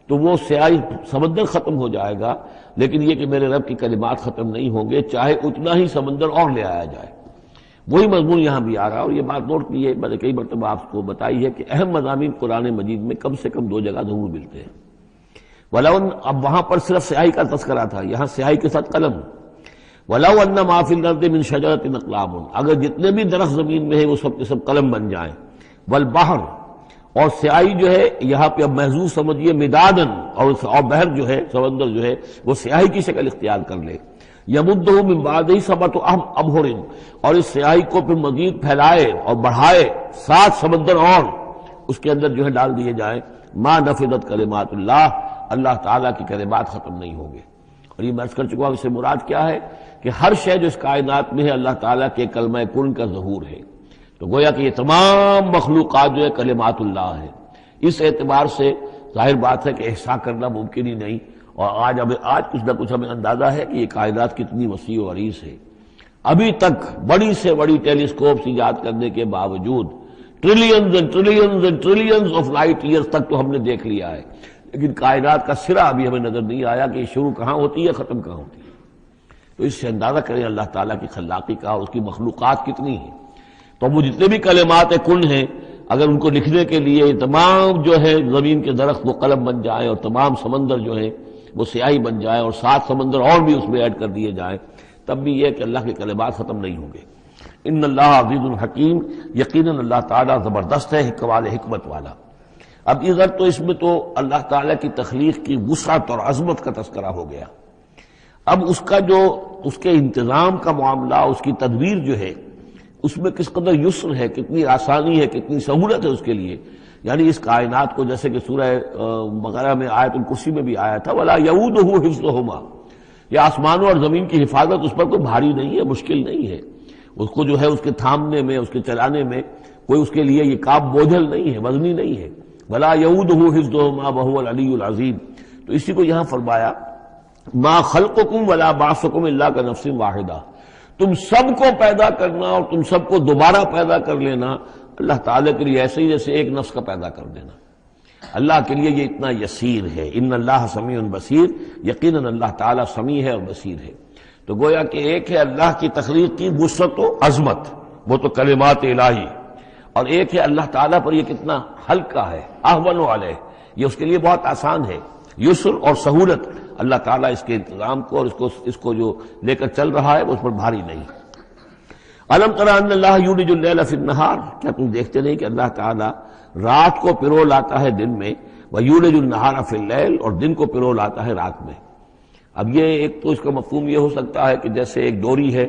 [SPEAKER 2] تو وہ سیاہی سمندر ختم ہو جائے گا، لیکن یہ کہ میرے رب کی کلمات ختم نہیں ہوں گے، چاہے اتنا ہی سمندر اور لے آیا جائے۔ وہی مضمون یہاں بھی آ رہا ہے، اور یہ بات نوٹ کی ہے، میں نے کئی مرتبہ آپ کو بتائی ہے کہ اہم مضامین قرآن مجید میں کم سے کم دو جگہ ضرور ملتے ہیں۔ وَلَوْ، اب وہاں پر صرف سیاہی کا تذکرہ تھا، یہاں سیاہی کے ساتھ قلم۔ وَلَوْ أَنَّ مَا فِي الْأَرْضِ مِنْ شَجَرَةٍ أَقْلَامٌ، اگر جتنے بھی درخت زمین میں ہیں وہ سب کے سب قلم بن جائیں۔ وَالْبَحْرُ، اور سیاہی جو ہے یہاں پہ اب محظوظ سمجھیے مدادن، اور بحر جو ہے سمندر جو ہے وہ سیاہی کی شکل اختیار کر لے۔ یمدہ من بعدہ سبعۃ ابحر، اور اس سیاہی کو پھر مزید پھیلائے اور بڑھائے 7 سمندر اور اس کے اندر جو ہے ڈال دیے جائیں۔ ما نفدت کلمات اللہ، اللہ تعالیٰ کی کلمات ختم نہیں ہوں گے۔ اور یہ میں عرض کر چکا ہوں، اس سے مراد کیا ہے کہ ہر شے جو اس کائنات میں ہے اللہ تعالیٰ کے کلمہ کن کا ظہور ہے، تو گویا کہ یہ تمام مخلوقات جو ہے کلمات اللہ ہے۔ اس اعتبار سے ظاہر بات ہے کہ احصاء کرنا ممکن ہی نہیں، اور آج کچھ نہ کچھ ہمیں اندازہ ہے کہ یہ کائنات کتنی وسیع و عریض ہے۔ ابھی تک بڑی سے بڑی ٹیلیسکوپس ایجاد کرنے کے باوجود trillions and trillions and trillions of light years تک تو ہم نے دیکھ لیا ہے، لیکن کائنات کا سرا ابھی ہمیں نظر نہیں آیا کہ یہ شروع کہاں ہوتی ہے، ختم کہاں ہوتی ہے۔ تو اس سے اندازہ کریں اللہ تعالیٰ کی خلاقی کا اور اس کی مخلوقات کتنی ہیں۔ تو وہ جتنے بھی کلمات کن ہیں، اگر ان کو لکھنے کے لیے تمام جو ہے زمین کے درخت وہ قلم بن جائیں، اور تمام سمندر جو ہیں وہ سیاہی بن جائیں، اور 7 سمندر اور بھی اس میں ایڈ کر دیے جائیں، تب بھی یہ کہ اللہ کے کلمات ختم نہیں ہوں گے۔ ان اللہ عزیز الحکیم، یقیناً اللہ تعالیٰ زبردست ہے، حکمت والا۔ اب ادھر تو اس میں تو اللہ تعالیٰ کی تخلیق کی وسعت اور عظمت کا تذکرہ ہو گیا۔ اب اس کا جو اس کے انتظام کا معاملہ، اس کی تدبیر جو ہے، اس میں کس قدر یسر ہے، کتنی آسانی ہے، کتنی سہولت ہے اس کے لیے۔ یعنی اس کائنات کو، جیسے کہ سورہ بقرہ میں آیت الکرسی میں بھی آیا تھا، وَلَا يَئُودُهُ حِفْظُهُمَا، یہ آسمانوں اور زمین کی حفاظت اس پر کوئی بھاری نہیں ہے، مشکل نہیں ہے، اس کو جو ہے اس کے تھامنے میں، اس کے چلانے میں کوئی اس کے لیے یہ کام بوجھل نہیں ہے، وزنی نہیں ہے۔ وَلَا يَئُودُهُ حِفْظُهُمَا وَهُوَ الْعَلِيُّ الْعَظِيمُ، تو اسی کو یہاں فرمایا مَا خَلْقُكُمْ وَلَا بَعْثُكُمْ إِلَّا كَنَفْسٍ وَاحِدَةٍ، تم سب کو پیدا کرنا اور تم سب کو دوبارہ پیدا کر لینا اللہ تعالیٰ کے لیے ایسے ہی جیسے ایک نفس کا پیدا کر دینا، اللہ کے لیے یہ اتنا یسیر ہے۔ ان اللہ سمیع بصیر، یقیناً اللہ تعالیٰ سمیع ہے اور بصیر ہے۔ تو گویا کہ ایک ہے اللہ کی تخلیق کی وسعت و عظمت، وہ تو کلمات الہی، اور ایک ہے اللہ تعالیٰ پر یہ کتنا ہلکا ہے، اہون علیہ، یہ اس کے لیے بہت آسان ہے، یسر اور سہولت اللہ تعالیٰ اس کے انتظام کو اور اس کو جو لے کر چل رہا ہے وہ اس پر بھاری نہیں۔ الم تر ان اللہ یولج اللیل فی النہار، کیا تم دیکھتے نہیں کہ اللہ تعالیٰ رات کو پرو لاتا ہے دن میں، ویولج النہار فی اللیل، اور دن کو پرو لاتا ہے رات میں۔ اب یہ ایک تو اس کا مفہوم یہ ہو سکتا ہے کہ جیسے ایک ڈوری ہے،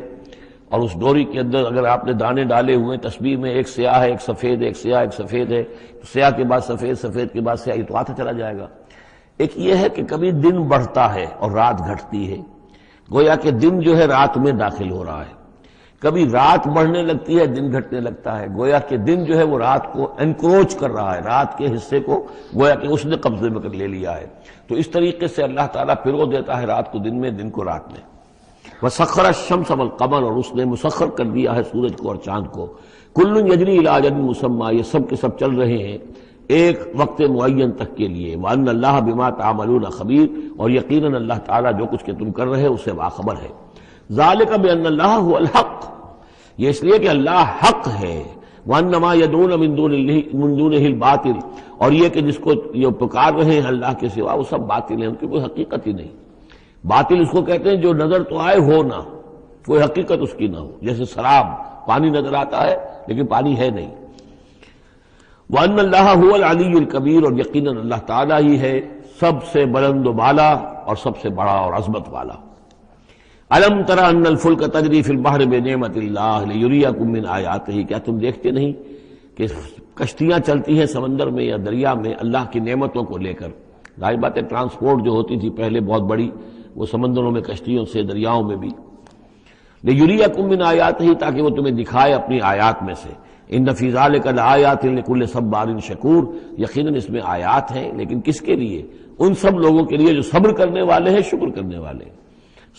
[SPEAKER 2] اور اس ڈوری کے اندر اگر آپ نے دانے ڈالے ہوئے تسبیح میں، ایک سیاہ ہے ایک سفید ہے، ایک سیاہ ایک سفید ہے، تو سیاہ کے بعد سفید، سفید کے بعد سیاہ، یہ تو آتا چلا جائے گا۔ ایک یہ ہے کہ کبھی دن بڑھتا ہے اور رات گھٹتی ہے، گویا کہ دن جو ہے رات میں داخل ہو رہا ہے، کبھی رات بڑھنے لگتی ہے، دن گھٹنے لگتا ہے، گویا کہ دن جو ہے وہ رات کو انکروچ کر رہا ہے، رات کے حصے کو گویا کہ اس نے قبضے میں لے لیا ہے۔ تو اس طریقے سے اللہ تعالیٰ پھرو دیتا ہے رات کو دن میں، دن کو رات میں۔ وَسَخَّرَ الشَّمْسَ وَالْقَمَرَ، اور اس نے مسخر کر دیا ہے سورج کو اور چاند کو۔ كُلٌّ يَجْرِي إِلَىٰ أَجَلٍ مُّسَمًّى، یہ سب کے سب چل رہے ہیں ایک وقت معین تک کے لیے۔ وَأَنَّ اللَّهَ بِمَا تَعْمَلُونَ خَبِيرٌ، اور یقیناً اللہ تعالیٰ جو کچھ کہ تم کر رہے اس سے باخبر ہے۔ ذَلِكَ بِأَنَّ اللَّهَ هُوَ الْحَقُّ، یہ اس لیے کہ اللہ حق ہے۔ وَأَنَّ مَا يَدْعُونَ مِن دُونِهِ الْبَاطِلُ، اور یہ کہ جس کو یہ پکار رہے ہیں اللہ کے سوا وہ سب باطل ہیں، ان کی کوئی حقیقت ہی نہیں۔ باطل اس کو کہتے ہیں جو نظر تو آئے ہو نہ، کوئی حقیقت اس کی نہ ہو، جیسے شراب، پانی نظر آتا ہے لیکن پانی ہے نہیں۔ وَأَنَّ اللَّهَ هُوَ الْعَلِيُّ الْكَبِيرُ، اور یقیناً اللہ تعالیٰ ہی ہے سب سے بلند و بالا اور سب سے بڑا اور عظمت والا۔ أَلَمْ تَرَ أَنَّ الْفُلْكَ تَجْرِي فِي الْبَحْرِ بِنِعْمَتِ اللَّهِ لِيُرِيَكُم مِّنْ آيَاتِهِ، کیا تم دیکھتے نہیں کہ کشتیاں چلتی ہیں سمندر میں یا دریا میں اللہ کی نعمتوں کو لے کر؟ ظاہر بات ہے ٹرانسپورٹ جو ہوتی تھی پہلے بہت بڑی، وہ سمندروں میں کشتیوں سے، دریاؤں میں بھی۔ لِيُرِيَكُم مِّنْ آيَاتِهِ، تاکہ وہ تمہیں دکھائے اپنی آیات میں سے۔ إِنَّ فِي ذَلِكَ لَآيَاتٍ لِكُلِّ صَبَّارٍ شَكُورٍ، یقیناً اس میں آیات ہیں، لیکن کس کے لیے؟ ان سب لوگوں کے لیے جو صبر کرنے والے ہیں، شکر کرنے والے ہیں۔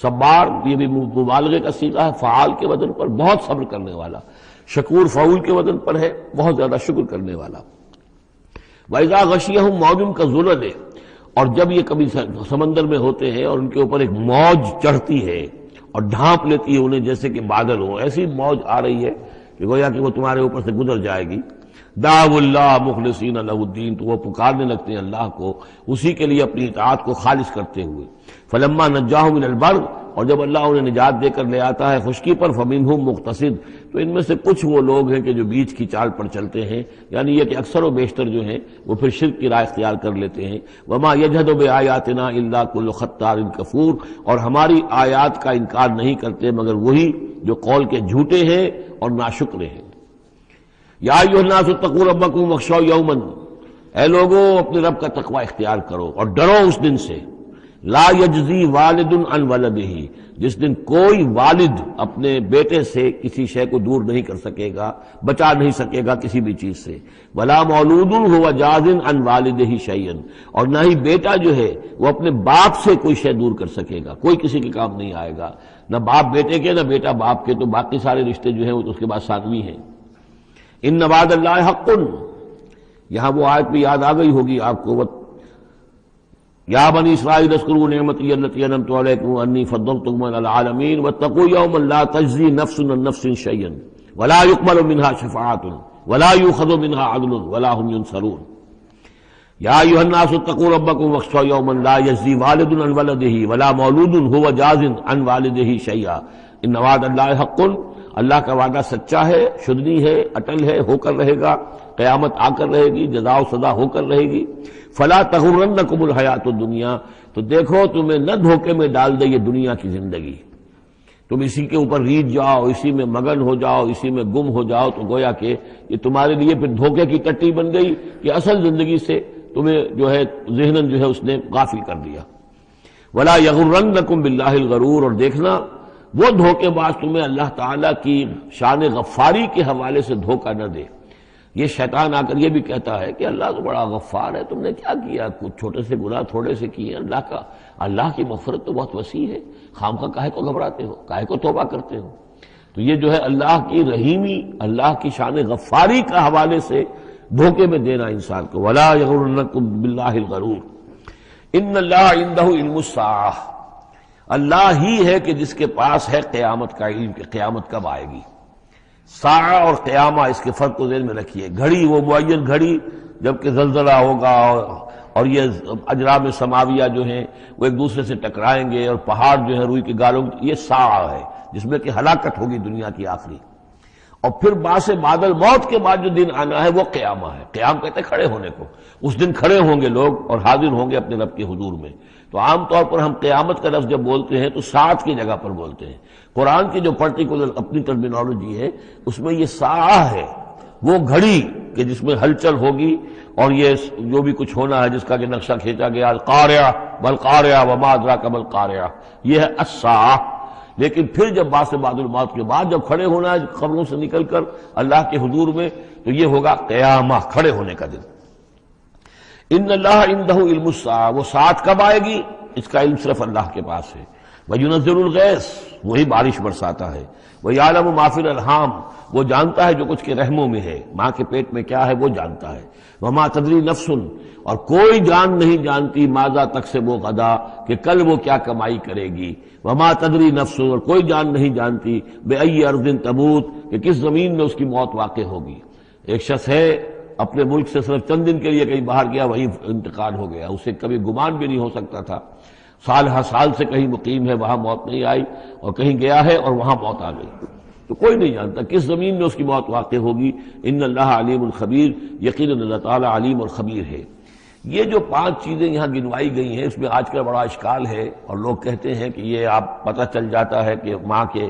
[SPEAKER 2] صبار یہ بھی مبالغے کا صیغہ ہے، فعال کے وزن پر، بہت صبر کرنے والا۔ شکور فعول کے وزن پر ہے، بہت زیادہ شکر کرنے والا۔ وَإِذَا غَشِيَهُم مَّوْجٌ كَالظُّلَلِ، اور جب یہ کبھی سمندر میں ہوتے ہیں اور ان کے اوپر ایک موج چڑھتی ہے اور ڈھانپ لیتی ہے انہیں جیسے کہ بادل ہو، ایسی موج آ رہی ہے کہ گویا کہ وہ تمہارے اوپر سے گزر جائے گی۔ دعوا اللہ مخلصین لہ الدین، تو وہ پکارنے لگتے ہیں اللہ کو اسی کے لیے اپنی اطاعت کو خالص کرتے ہوئے۔ فلما نجاہم من البر، اور جب اللہ انہیں نجات دے کر لے آتا ہے خشکی پر، فمنہم مقتصد، تو ان میں سے کچھ وہ لوگ ہیں کہ جو بیچ کی چال پر چلتے ہیں، یعنی یہ کہ اکثر و بیشتر جو ہیں وہ پھر شرک کی راہ اختیار کر لیتے ہیں۔ وما یجحد بآیاتنا الا کل ختار کفور، اور ہماری آیات کا انکار نہیں کرتے مگر وہی جو قول کے جھوٹے ہیں اور ناشکرے ہیں۔ یا ایھا الناس اتقوا ربکم واخشوا یوما، اے لوگوں اپنے رب کا تقوی اختیار کرو اور ڈرو اس دن سے، لا یجزی والد عن ولدہ، جس دن کوئی والد اپنے بیٹے سے کسی شے کو دور نہیں کر سکے گا، بچا نہیں سکے گا کسی بھی چیز سے، ولا مولود هو جاز عن والدہ شیئا، اور نہ ہی بیٹا جو ہے وہ اپنے باپ سے کوئی شے دور کر سکے گا، کوئی کسی کے کام نہیں آئے گا، نہ باپ بیٹے کے نہ بیٹا باپ کے، تو باقی سارے رشتے جو ہیں وہ تو اس کے بعد ثانوی ہیں۔ ان وعد اللہ حق، یہاں وہ آیت بھی یاد آ گئی ہوگی آپ کو، یا بنی اسرائیل اذکروا نعمتی التی انعمت علیکم انی فضلتکم علی العالمین واتقوا یوما لا تجزی نفس عن نفس شیئا ولا یقبل منها شفاعۃ ولا یؤخذ منها عدل ولا هم ينصرون۔ یا ایھا الناس اتقوا ربکم واخشوا یوما لا یجزی والد عن ولدہ ولا مولود هو جاز عن والدہ شیئا ان وعد اللہ حق، اللہ کا وعدہ سچا ہے، شدنی ہے، اٹل ہے، ہو کر رہے گا، قیامت آ کر رہے گی، جزا و سزا ہو کر رہے گی۔ فلا تغرنکم الحیات الدنیا، تو دیکھو تمہیں نہ دھوکے میں ڈال دے یہ دنیا کی زندگی، تم اسی کے اوپر ریجھ جاؤ، اسی میں مگن ہو جاؤ، اسی میں گم ہو جاؤ، تو گویا کہ یہ تمہارے لیے پھر دھوکے کی ٹٹی بن گئی کہ اصل زندگی سے تمہیں جو ہے ذہناً جو ہے اس نے غافل کر دیا۔ ولا یغرنکم باللہ الغرور، اور دیکھنا وہ دھوکے باز تمہیں اللہ تعالیٰ کی شان غفاری کے حوالے سے دھوکہ نہ دے۔ یہ شیطان آ کر یہ بھی کہتا ہے کہ اللہ تو بڑا غفار ہے، تم نے کیا کیا، کچھ چھوٹے سے گناہ تھوڑے سے کیے، اللہ کی مغفرت تو بہت وسیع ہے، خامخواہ کاہے کو گھبراتے ہو، کاہے کو توبہ کرتے ہو۔ تو یہ جو ہے اللہ کی رحیمی، اللہ کی شان غفاری کا حوالے سے دھوکے میں دینا انسان کو۔ ولا یغرنکم باللہ الغرور ان اللہ عندہ علم الساعہ، اللہ ہی ہے کہ جس کے پاس ہے قیامت کا علم کہ قیامت کب آئے گی۔ ساعہ اور قیامہ، اس کے فرق کو ذہن میں رکھیے۔ گھڑی وہ معین گھڑی جبکہ زلزلہ ہوگا اور یہ اجرام سماویہ جو ہیں وہ ایک دوسرے سے ٹکرائیں گے اور پہاڑ جو ہے روئی کے گالوں، یہ ساعہ ہے جس میں کہ ہلاکت ہوگی دنیا کی آخری۔ اور پھر باس بادل موت کے بعد جو دن آنا ہے وہ قیامہ ہے۔ قیام کہتے ہیں کھڑے ہونے کو، اس دن کھڑے ہوں گے لوگ اور حاضر ہوں گے اپنے رب کے حضور میں۔ تو عام طور پر ہم قیامت کا لفظ جب بولتے ہیں تو ساعت کی جگہ پر بولتے ہیں۔ قرآن کی جو پرٹیکولر اپنی ٹرمینالوجی ہے اس میں یہ ساعہ ہے، وہ گھڑی کہ جس میں ہلچل ہوگی اور یہ جو بھی کچھ ہونا ہے جس کا کہ نقشہ کھینچا گیا، القاریہ والقاریہ وما ادراک ما القاریہ، یہ ہے الساعہ۔ لیکن پھر جب بعث بعد الموت کے بعد جب کھڑے ہونا ہے قبروں سے نکل کر اللہ کے حضور میں، تو یہ ہوگا قیامہ، کھڑے ہونے کا دن۔ ان اللہ عنده علم الساعہ، وہ ساعت کب آئے گی اس کا علم صرف اللہ کے پاس ہے۔ وَيُنَزِّلُ الْغَيْثَ، وہی بارش برساتا ہے۔ وَيَعْلَمُ مَا فِي الْأَرْحَامِ، وہ جانتا ہے جو کچھ کے رحموں میں ہے، ماں کے پیٹ میں کیا ہے وہ جانتا ہے۔ وَمَا تَدْرِي نَفْسٌ، اور کوئی جان نہیں جانتی ماذا تکسب غدا، کہ کل وہ کیا کمائی کرے گی۔ وَمَا تَدْرِي نَفْسٌ، اور کوئی جان نہیں جانتی بِأَيِّ أَرْضٍ تَمُوتُ، کہ کس زمین میں اس کی موت واقع ہوگی۔ ایک شخص ہے اپنے ملک سے صرف چند دن کے لیے کہیں باہر گیا، وہیں انتقال ہو گیا، اسے کبھی گمان بھی نہیں ہو سکتا تھا، سال ہر سال سے کہیں مقیم ہے، وہاں موت نہیں آئی، اور کہیں گیا ہے اور وہاں موت آ گئی، تو کوئی نہیں جانتا کس زمین میں اس کی موت واقع ہوگی۔ ان اللہ علیم الخبیر، یقیناً اللہ تعالیٰ علیم اور خبیر ہے۔ یہ جو 5 چیزیں یہاں گنوائی گئی ہیں، اس میں آج کل بڑا اشکال ہے، اور لوگ کہتے ہیں کہ یہ آپ پتہ چل جاتا ہے کہ ماں کے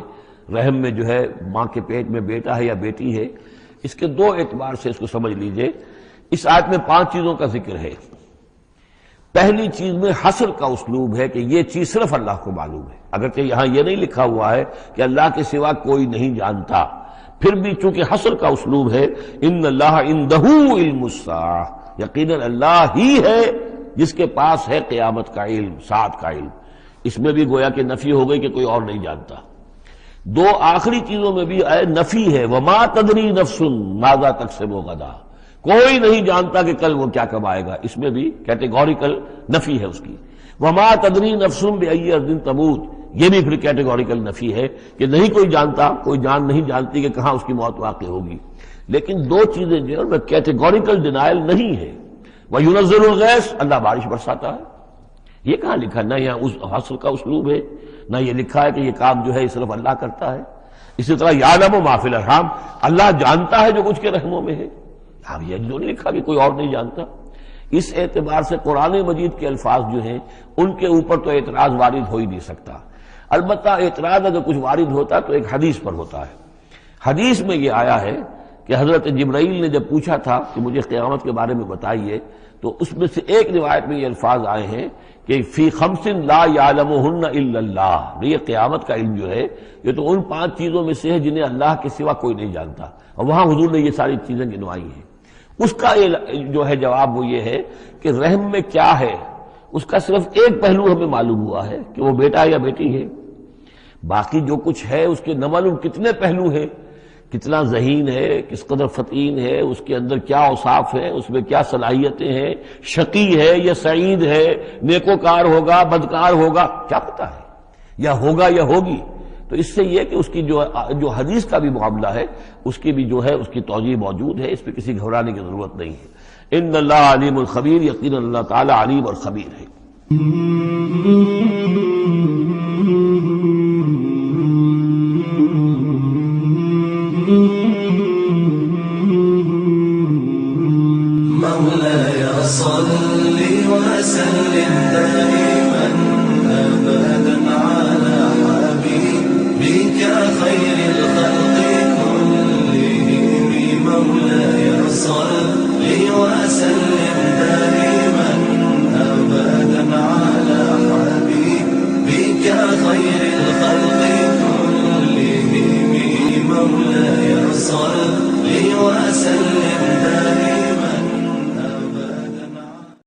[SPEAKER 2] رحم میں جو ہے، ماں کے پیٹ میں بیٹا ہے یا بیٹی ہے۔ اس کے 2 اعتبار سے اس کو سمجھ لیجئے۔ اس آیت میں 5 چیزوں کا ذکر ہے۔ پہلی چیز میں حصر کا اسلوب ہے کہ یہ چیز صرف اللہ کو معلوم ہے، اگرچہ یہاں یہ نہیں لکھا ہوا ہے کہ اللہ کے سوا کوئی نہیں جانتا، پھر بھی چونکہ حصر کا اسلوب ہے، ان اللہ عنده علم الساعہ، یقیناً اللہ ہی ہے جس کے پاس ہے قیامت کا علم، ساعت کا علم۔ اس میں بھی گویا کہ نفی ہو گئی کہ کوئی اور نہیں جانتا۔ 2 آخری چیزوں میں بھی نفی ہے، وما تدری نفس ماذا تکسب غدا، کوئی نہیں جانتا کہ کل وہ کیا کمائے گا، اس میں بھی کیٹیگوریکل نفی ہے اس کی۔ وما تدری نفس بأی ارض تموت، یہ بھی پھر کیٹیگوریکل نفی ہے کہ نہیں کوئی جانتا، کوئی جان نہیں جانتی کہ کہاں اس کی موت واقع ہوگی۔ لیکن 2 چیزیں جو ہے کیٹیگوریکل ڈینائل نہیں ہے۔ وَيُنَزِّلُ الْغَيْثَ، اللہ بارش برساتا ہے، یہ کہاں لکھا؟ نہ یہاں اس حصر کا اسلوب ہے، نہ یہ لکھا ہے کہ یہ کام جو ہے صرف اللہ کرتا ہے۔ اسی طرح یعلم ما فی الارحام، اللہ جانتا ہے جو کچھ کے رحموں میں ہے، اب یہ جو نہیں لکھا کہ کوئی اور نہیں جانتا۔ اس اعتبار سے قرآن مجید کے الفاظ جو ہیں ان کے اوپر تو اعتراض وارد ہو ہی نہیں سکتا۔ البتہ اعتراض اگر کچھ وارد ہوتا تو ایک حدیث پر ہوتا ہے۔ حدیث میں یہ آیا ہے کہ حضرت جبرائیل نے جب پوچھا تھا کہ مجھے قیامت کے بارے میں بتائیے، تو اس میں سے ایک روایت میں یہ الفاظ آئے ہیں کہ فی 5 لا یعلمہن الا اللہ، یہ قیامت کا علم جو ہے یہ تو ان 5 چیزوں میں سے ہے جنہیں اللہ کے سوا کوئی نہیں جانتا، اور وہاں حضور نے یہ ساری چیزیں گنوائی ہیں۔ اس کا جو ہے جواب وہ یہ ہے کہ رحم میں کیا ہے اس کا صرف ایک پہلو ہمیں معلوم ہوا ہے کہ وہ بیٹا یا بیٹی ہے، باقی جو کچھ ہے اس کے نہ معلوم کتنے پہلو ہیں، کتنا ذہین ہے، کس قدر فطین ہے، اس کے اندر کیا اوصاف ہیں، اس میں کیا صلاحیتیں ہیں، شقی ہے یا سعید ہے، نیکوکار ہوگا بدکار ہوگا، کیا پتہ ہے، یا ہوگا یا ہوگی۔ تو اس سے یہ کہ اس کی جو حدیث کا بھی معاملہ ہے اس کی بھی جو ہے اس کی توجیہ موجود ہے، اس پہ کسی گھبرانے کی ضرورت نہیں ہے۔ ان اللہ علیم الخبیر، یقیناً اللہ تعالی علیم اور خبیر ہے۔
[SPEAKER 1] مولاي صل وسلم دائما أبدا على حبيبك خير الخلق كلهم، مولاي صل وسلم